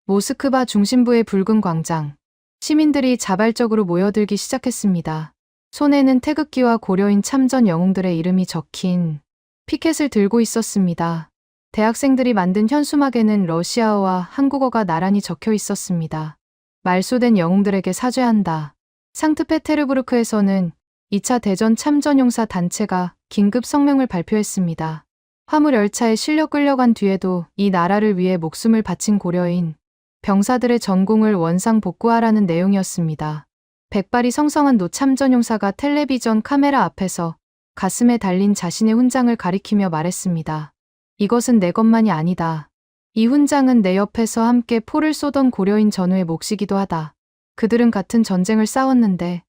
모스크바 중심부의 붉은 광장. 시민들이 자발적으로 모여들기 시작했습니다. 손에는 태극기와 고려인 참전 영웅들의 이름이 적힌 피켓을 들고 있었습니다. 대학생들이 만든 현수막에는 러시아어와 한국어가 나란히 적혀 있었습니다. 말소된 영웅들에게 사죄한다. 상트페테르부르크에서는 2차 대전 참전용사 단체가 긴급 성명을 발표했습니다. 화물 열차에 실려 끌려간 뒤에도 이 나라를 위해 목숨을 바친 고려인 병사들의 전공을 원상 복구하라는 내용이었습니다. 백발이 성성한 노 참전용사가 텔레비전 카메라 앞에서 가슴에 달린 자신의 훈장을 가리키며 말했습니다. 이것은 내 것만이 아니다. 이 훈장은 내 옆에서 함께 포를 쏘던 고려인 전우의 몫이기도 하다. 그들은 같은 전쟁을 싸웠는데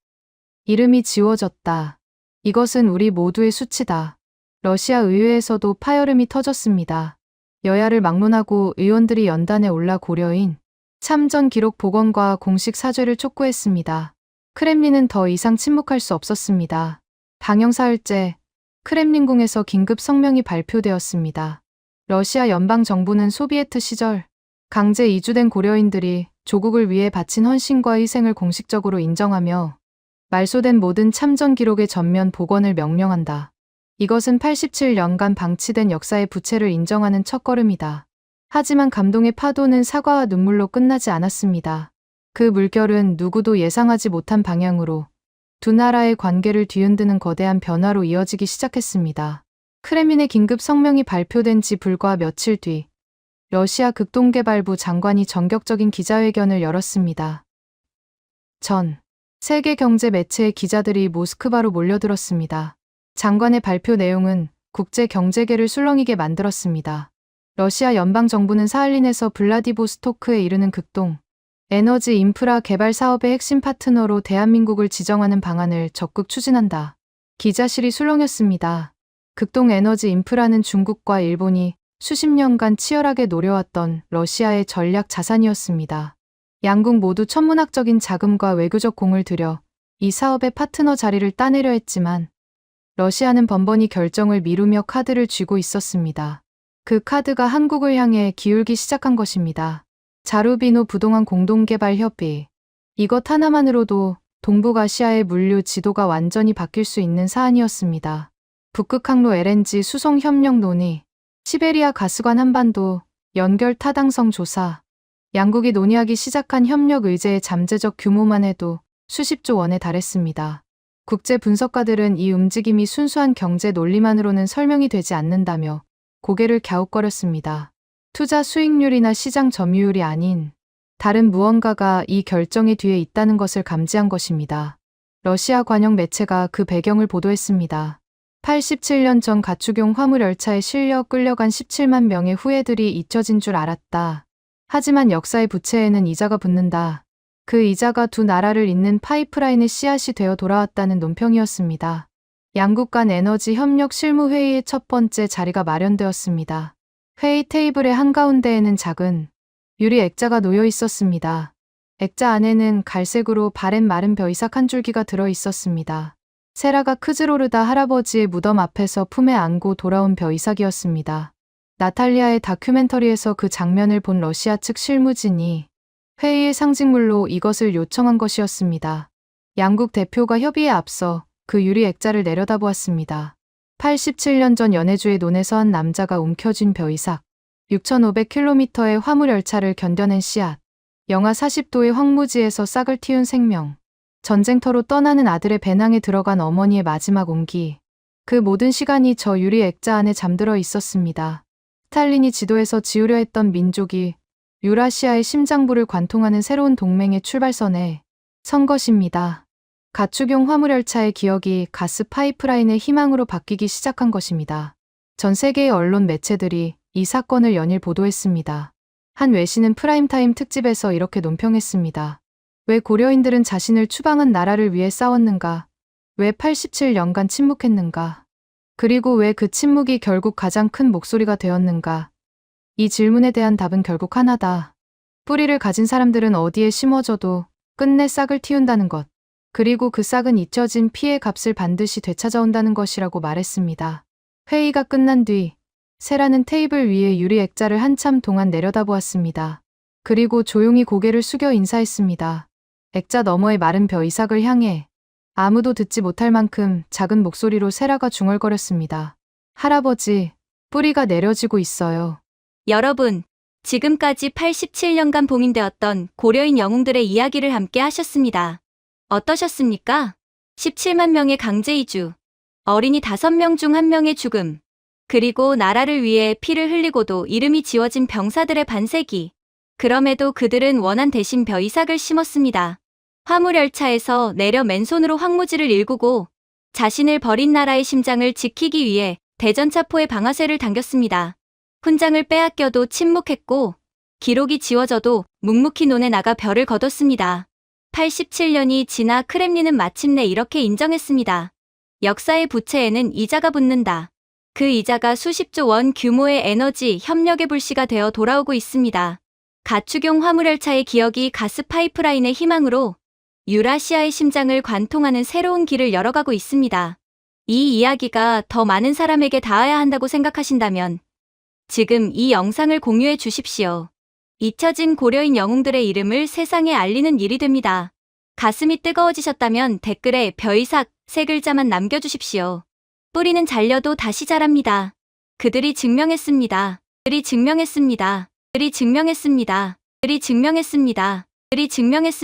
이름이 지워졌다. 이것은 우리 모두의 수치다. 러시아 의회에서도 파열음이 터졌습니다. 여야를 막론하고 의원들이 연단에 올라 고려인 참전 기록 복원과 공식 사죄를 촉구했습니다. 크렘린은 더 이상 침묵할 수 없었습니다. 방영 사흘째 크렘린궁에서 긴급 성명이 발표되었습니다. 러시아 연방 정부는 소비에트 시절 강제 이주된 고려인들이 조국을 위해 바친 헌신과 희생을 공식적으로 인정하며 말소된 모든 참전 기록의 전면 복원을 명령한다. 이것은 87년간 방치된 역사의 부채를 인정하는 첫걸음이다. 하지만 감동의 파도는 사과와 눈물로 끝나지 않았습니다. 그 물결은 누구도 예상하지 못한 방향으로 두 나라의 관계를 뒤흔드는 거대한 변화로 이어지기 시작했습니다. 크렘린의 긴급 성명이 발표된 지 불과 며칠 뒤 러시아 극동개발부 장관이 전격적인 기자회견을 열었습니다. 전 세계 경제 매체의 기자들이 모스크바로 몰려들었습니다. 장관의 발표 내용은 국제 경제계를 술렁이게 만들었습니다. 러시아 연방정부는 사할린에서 블라디보스토크에 이르는 극동 에너지 인프라 개발 사업의 핵심 파트너로 대한민국을 지정하는 방안을 적극 추진한다. 기자실이 술렁였습니다. 극동 에너지 인프라는 중국과 일본이 수십 년간 치열하게 노려왔던 러시아의 전략 자산이었습니다. 양국 모두 천문학적인 자금과 외교적 공을 들여 이 사업의 파트너 자리를 따내려 했지만 러시아는 번번이 결정을 미루며 카드를 쥐고 있었습니다. 그 카드가 한국을 향해 기울기 시작한 것입니다. 자루비노 부동한 공동개발 협의. 이것 하나만으로도 동북아시아의 물류 지도가 완전히 바뀔 수 있는 사안이었습니다. 북극 항로 LNG 수송 협력 논의, 시베리아 가스관 한반도 연결 타당성 조사. 양국이 논의하기 시작한 협력 의제의 잠재적 규모만 해도 수십조 원에 달했습니다. 국제 분석가들은 이 움직임이 순수한 경제 논리만으로는 설명이 되지 않는다며 고개를 갸웃거렸습니다. 투자 수익률이나 시장 점유율이 아닌 다른 무언가가 이 결정의 뒤에 있다는 것을 감지한 것입니다. 러시아 관영 매체가 그 배경을 보도했습니다. 87년 전 가축용 화물 열차에 실려 끌려간 17만 명의 후예들이 잊혀진 줄 알았다. 하지만 역사의 부채에는 이자가 붙는다. 그 이자가 두 나라를 잇는 파이프라인의 씨앗이 되어 돌아왔다는 논평이었습니다. 양국 간 에너지 협력 실무회의의 첫 번째 자리가 마련되었습니다. 회의 테이블의 한가운데에는 작은 유리 액자가 놓여 있었습니다. 액자 안에는 갈색으로 바랜 마른 벼이삭 한 줄기가 들어 있었습니다. 세라가 크즈로르다 할아버지의 무덤 앞에서 품에 안고 돌아온 벼이삭이었습니다. 나탈리아의 다큐멘터리에서 그 장면을 본 러시아 측 실무진이 회의의 상징물로 이것을 요청한 것이었습니다. 양국 대표가 협의에 앞서 그 유리 액자를 내려다보았습니다. 87년 전 연해주의 논에서 한 남자가 움켜쥔 벼이삭, 6,500km의 화물열차를 견뎌낸 씨앗, 영하 40도의 황무지에서 싹을 틔운 생명, 전쟁터로 떠나는 아들의 배낭에 들어간 어머니의 마지막 온기, 그 모든 시간이 저 유리 액자 안에 잠들어 있었습니다. 스탈린이 지도에서 지우려 했던 민족이 유라시아의 심장부를 관통하는 새로운 동맹의 출발선에 선 것입니다. 가축용 화물열차의 기억이 가스 파이프라인의 희망으로 바뀌기 시작한 것입니다. 전 세계의 언론 매체들이 이 사건을 연일 보도했습니다. 한 외신은 프라임타임 특집에서 이렇게 논평했습니다. 왜 고려인들은 자신을 추방한 나라를 위해 싸웠는가? 왜 87년간 침묵했는가? 그리고 왜 그 침묵이 결국 가장 큰 목소리가 되었는가? 이 질문에 대한 답은 결국 하나다. 뿌리를 가진 사람들은 어디에 심어져도 끝내 싹을 틔운다는 것. 그리고 그 싹은 잊혀진 피의 값을 반드시 되찾아온다는 것이라고 말했습니다. 회의가 끝난 뒤 세라는 테이블 위에 유리 액자를 한참 동안 내려다보았습니다. 그리고 조용히 고개를 숙여 인사했습니다. 액자 너머의 마른 벼이삭을 향해 아무도 듣지 못할 만큼 작은 목소리로 세라가 중얼거렸습니다. 할아버지, 뿌리가 내려지고 있어요. 여러분, 지금까지 87년간 봉인되었던 고려인 영웅들의 이야기를 함께 하셨습니다. 어떠셨습니까? 17만 명의 강제 이주, 어린이 5명 중 1명의 죽음, 그리고 나라를 위해 피를 흘리고도 이름이 지워진 병사들의 반세기. 그럼에도 그들은 원한 대신 벼이삭을 심었습니다. 화물열차에서 내려 맨손으로 황무지를 일구고 자신을 버린 나라의 심장을 지키기 위해 대전차포의 방아쇠를 당겼습니다. 훈장을 빼앗겨도 침묵했고 기록이 지워져도 묵묵히 논에 나가 별을 거뒀습니다. 87년이 지나 크렘린은 마침내 이렇게 인정했습니다. 역사의 부채에는 이자가 붙는다. 그 이자가 수십조 원 규모의 에너지 협력의 불씨가 되어 돌아오고 있습니다. 가축용 화물열차의 기억이 가스 파이프라인의 희망으로 유라시아의 심장을 관통하는 새로운 길을 열어가고 있습니다. 이 이야기가 더 많은 사람에게 닿아야 한다고 생각하신다면 지금 이 영상을 공유해 주십시오. 잊혀진 고려인 영웅들의 이름을 세상에 알리는 일이 됩니다. 가슴이 뜨거워지셨다면 댓글에 벼이삭 3글자만 남겨주십시오. 뿌리는 잘려도 다시 자랍니다. 그들이 증명했습니다. 그들이 증명했습니다. 그들이 증명했습니다. 그들이 증명했습니다. 그들이 증명했습니다.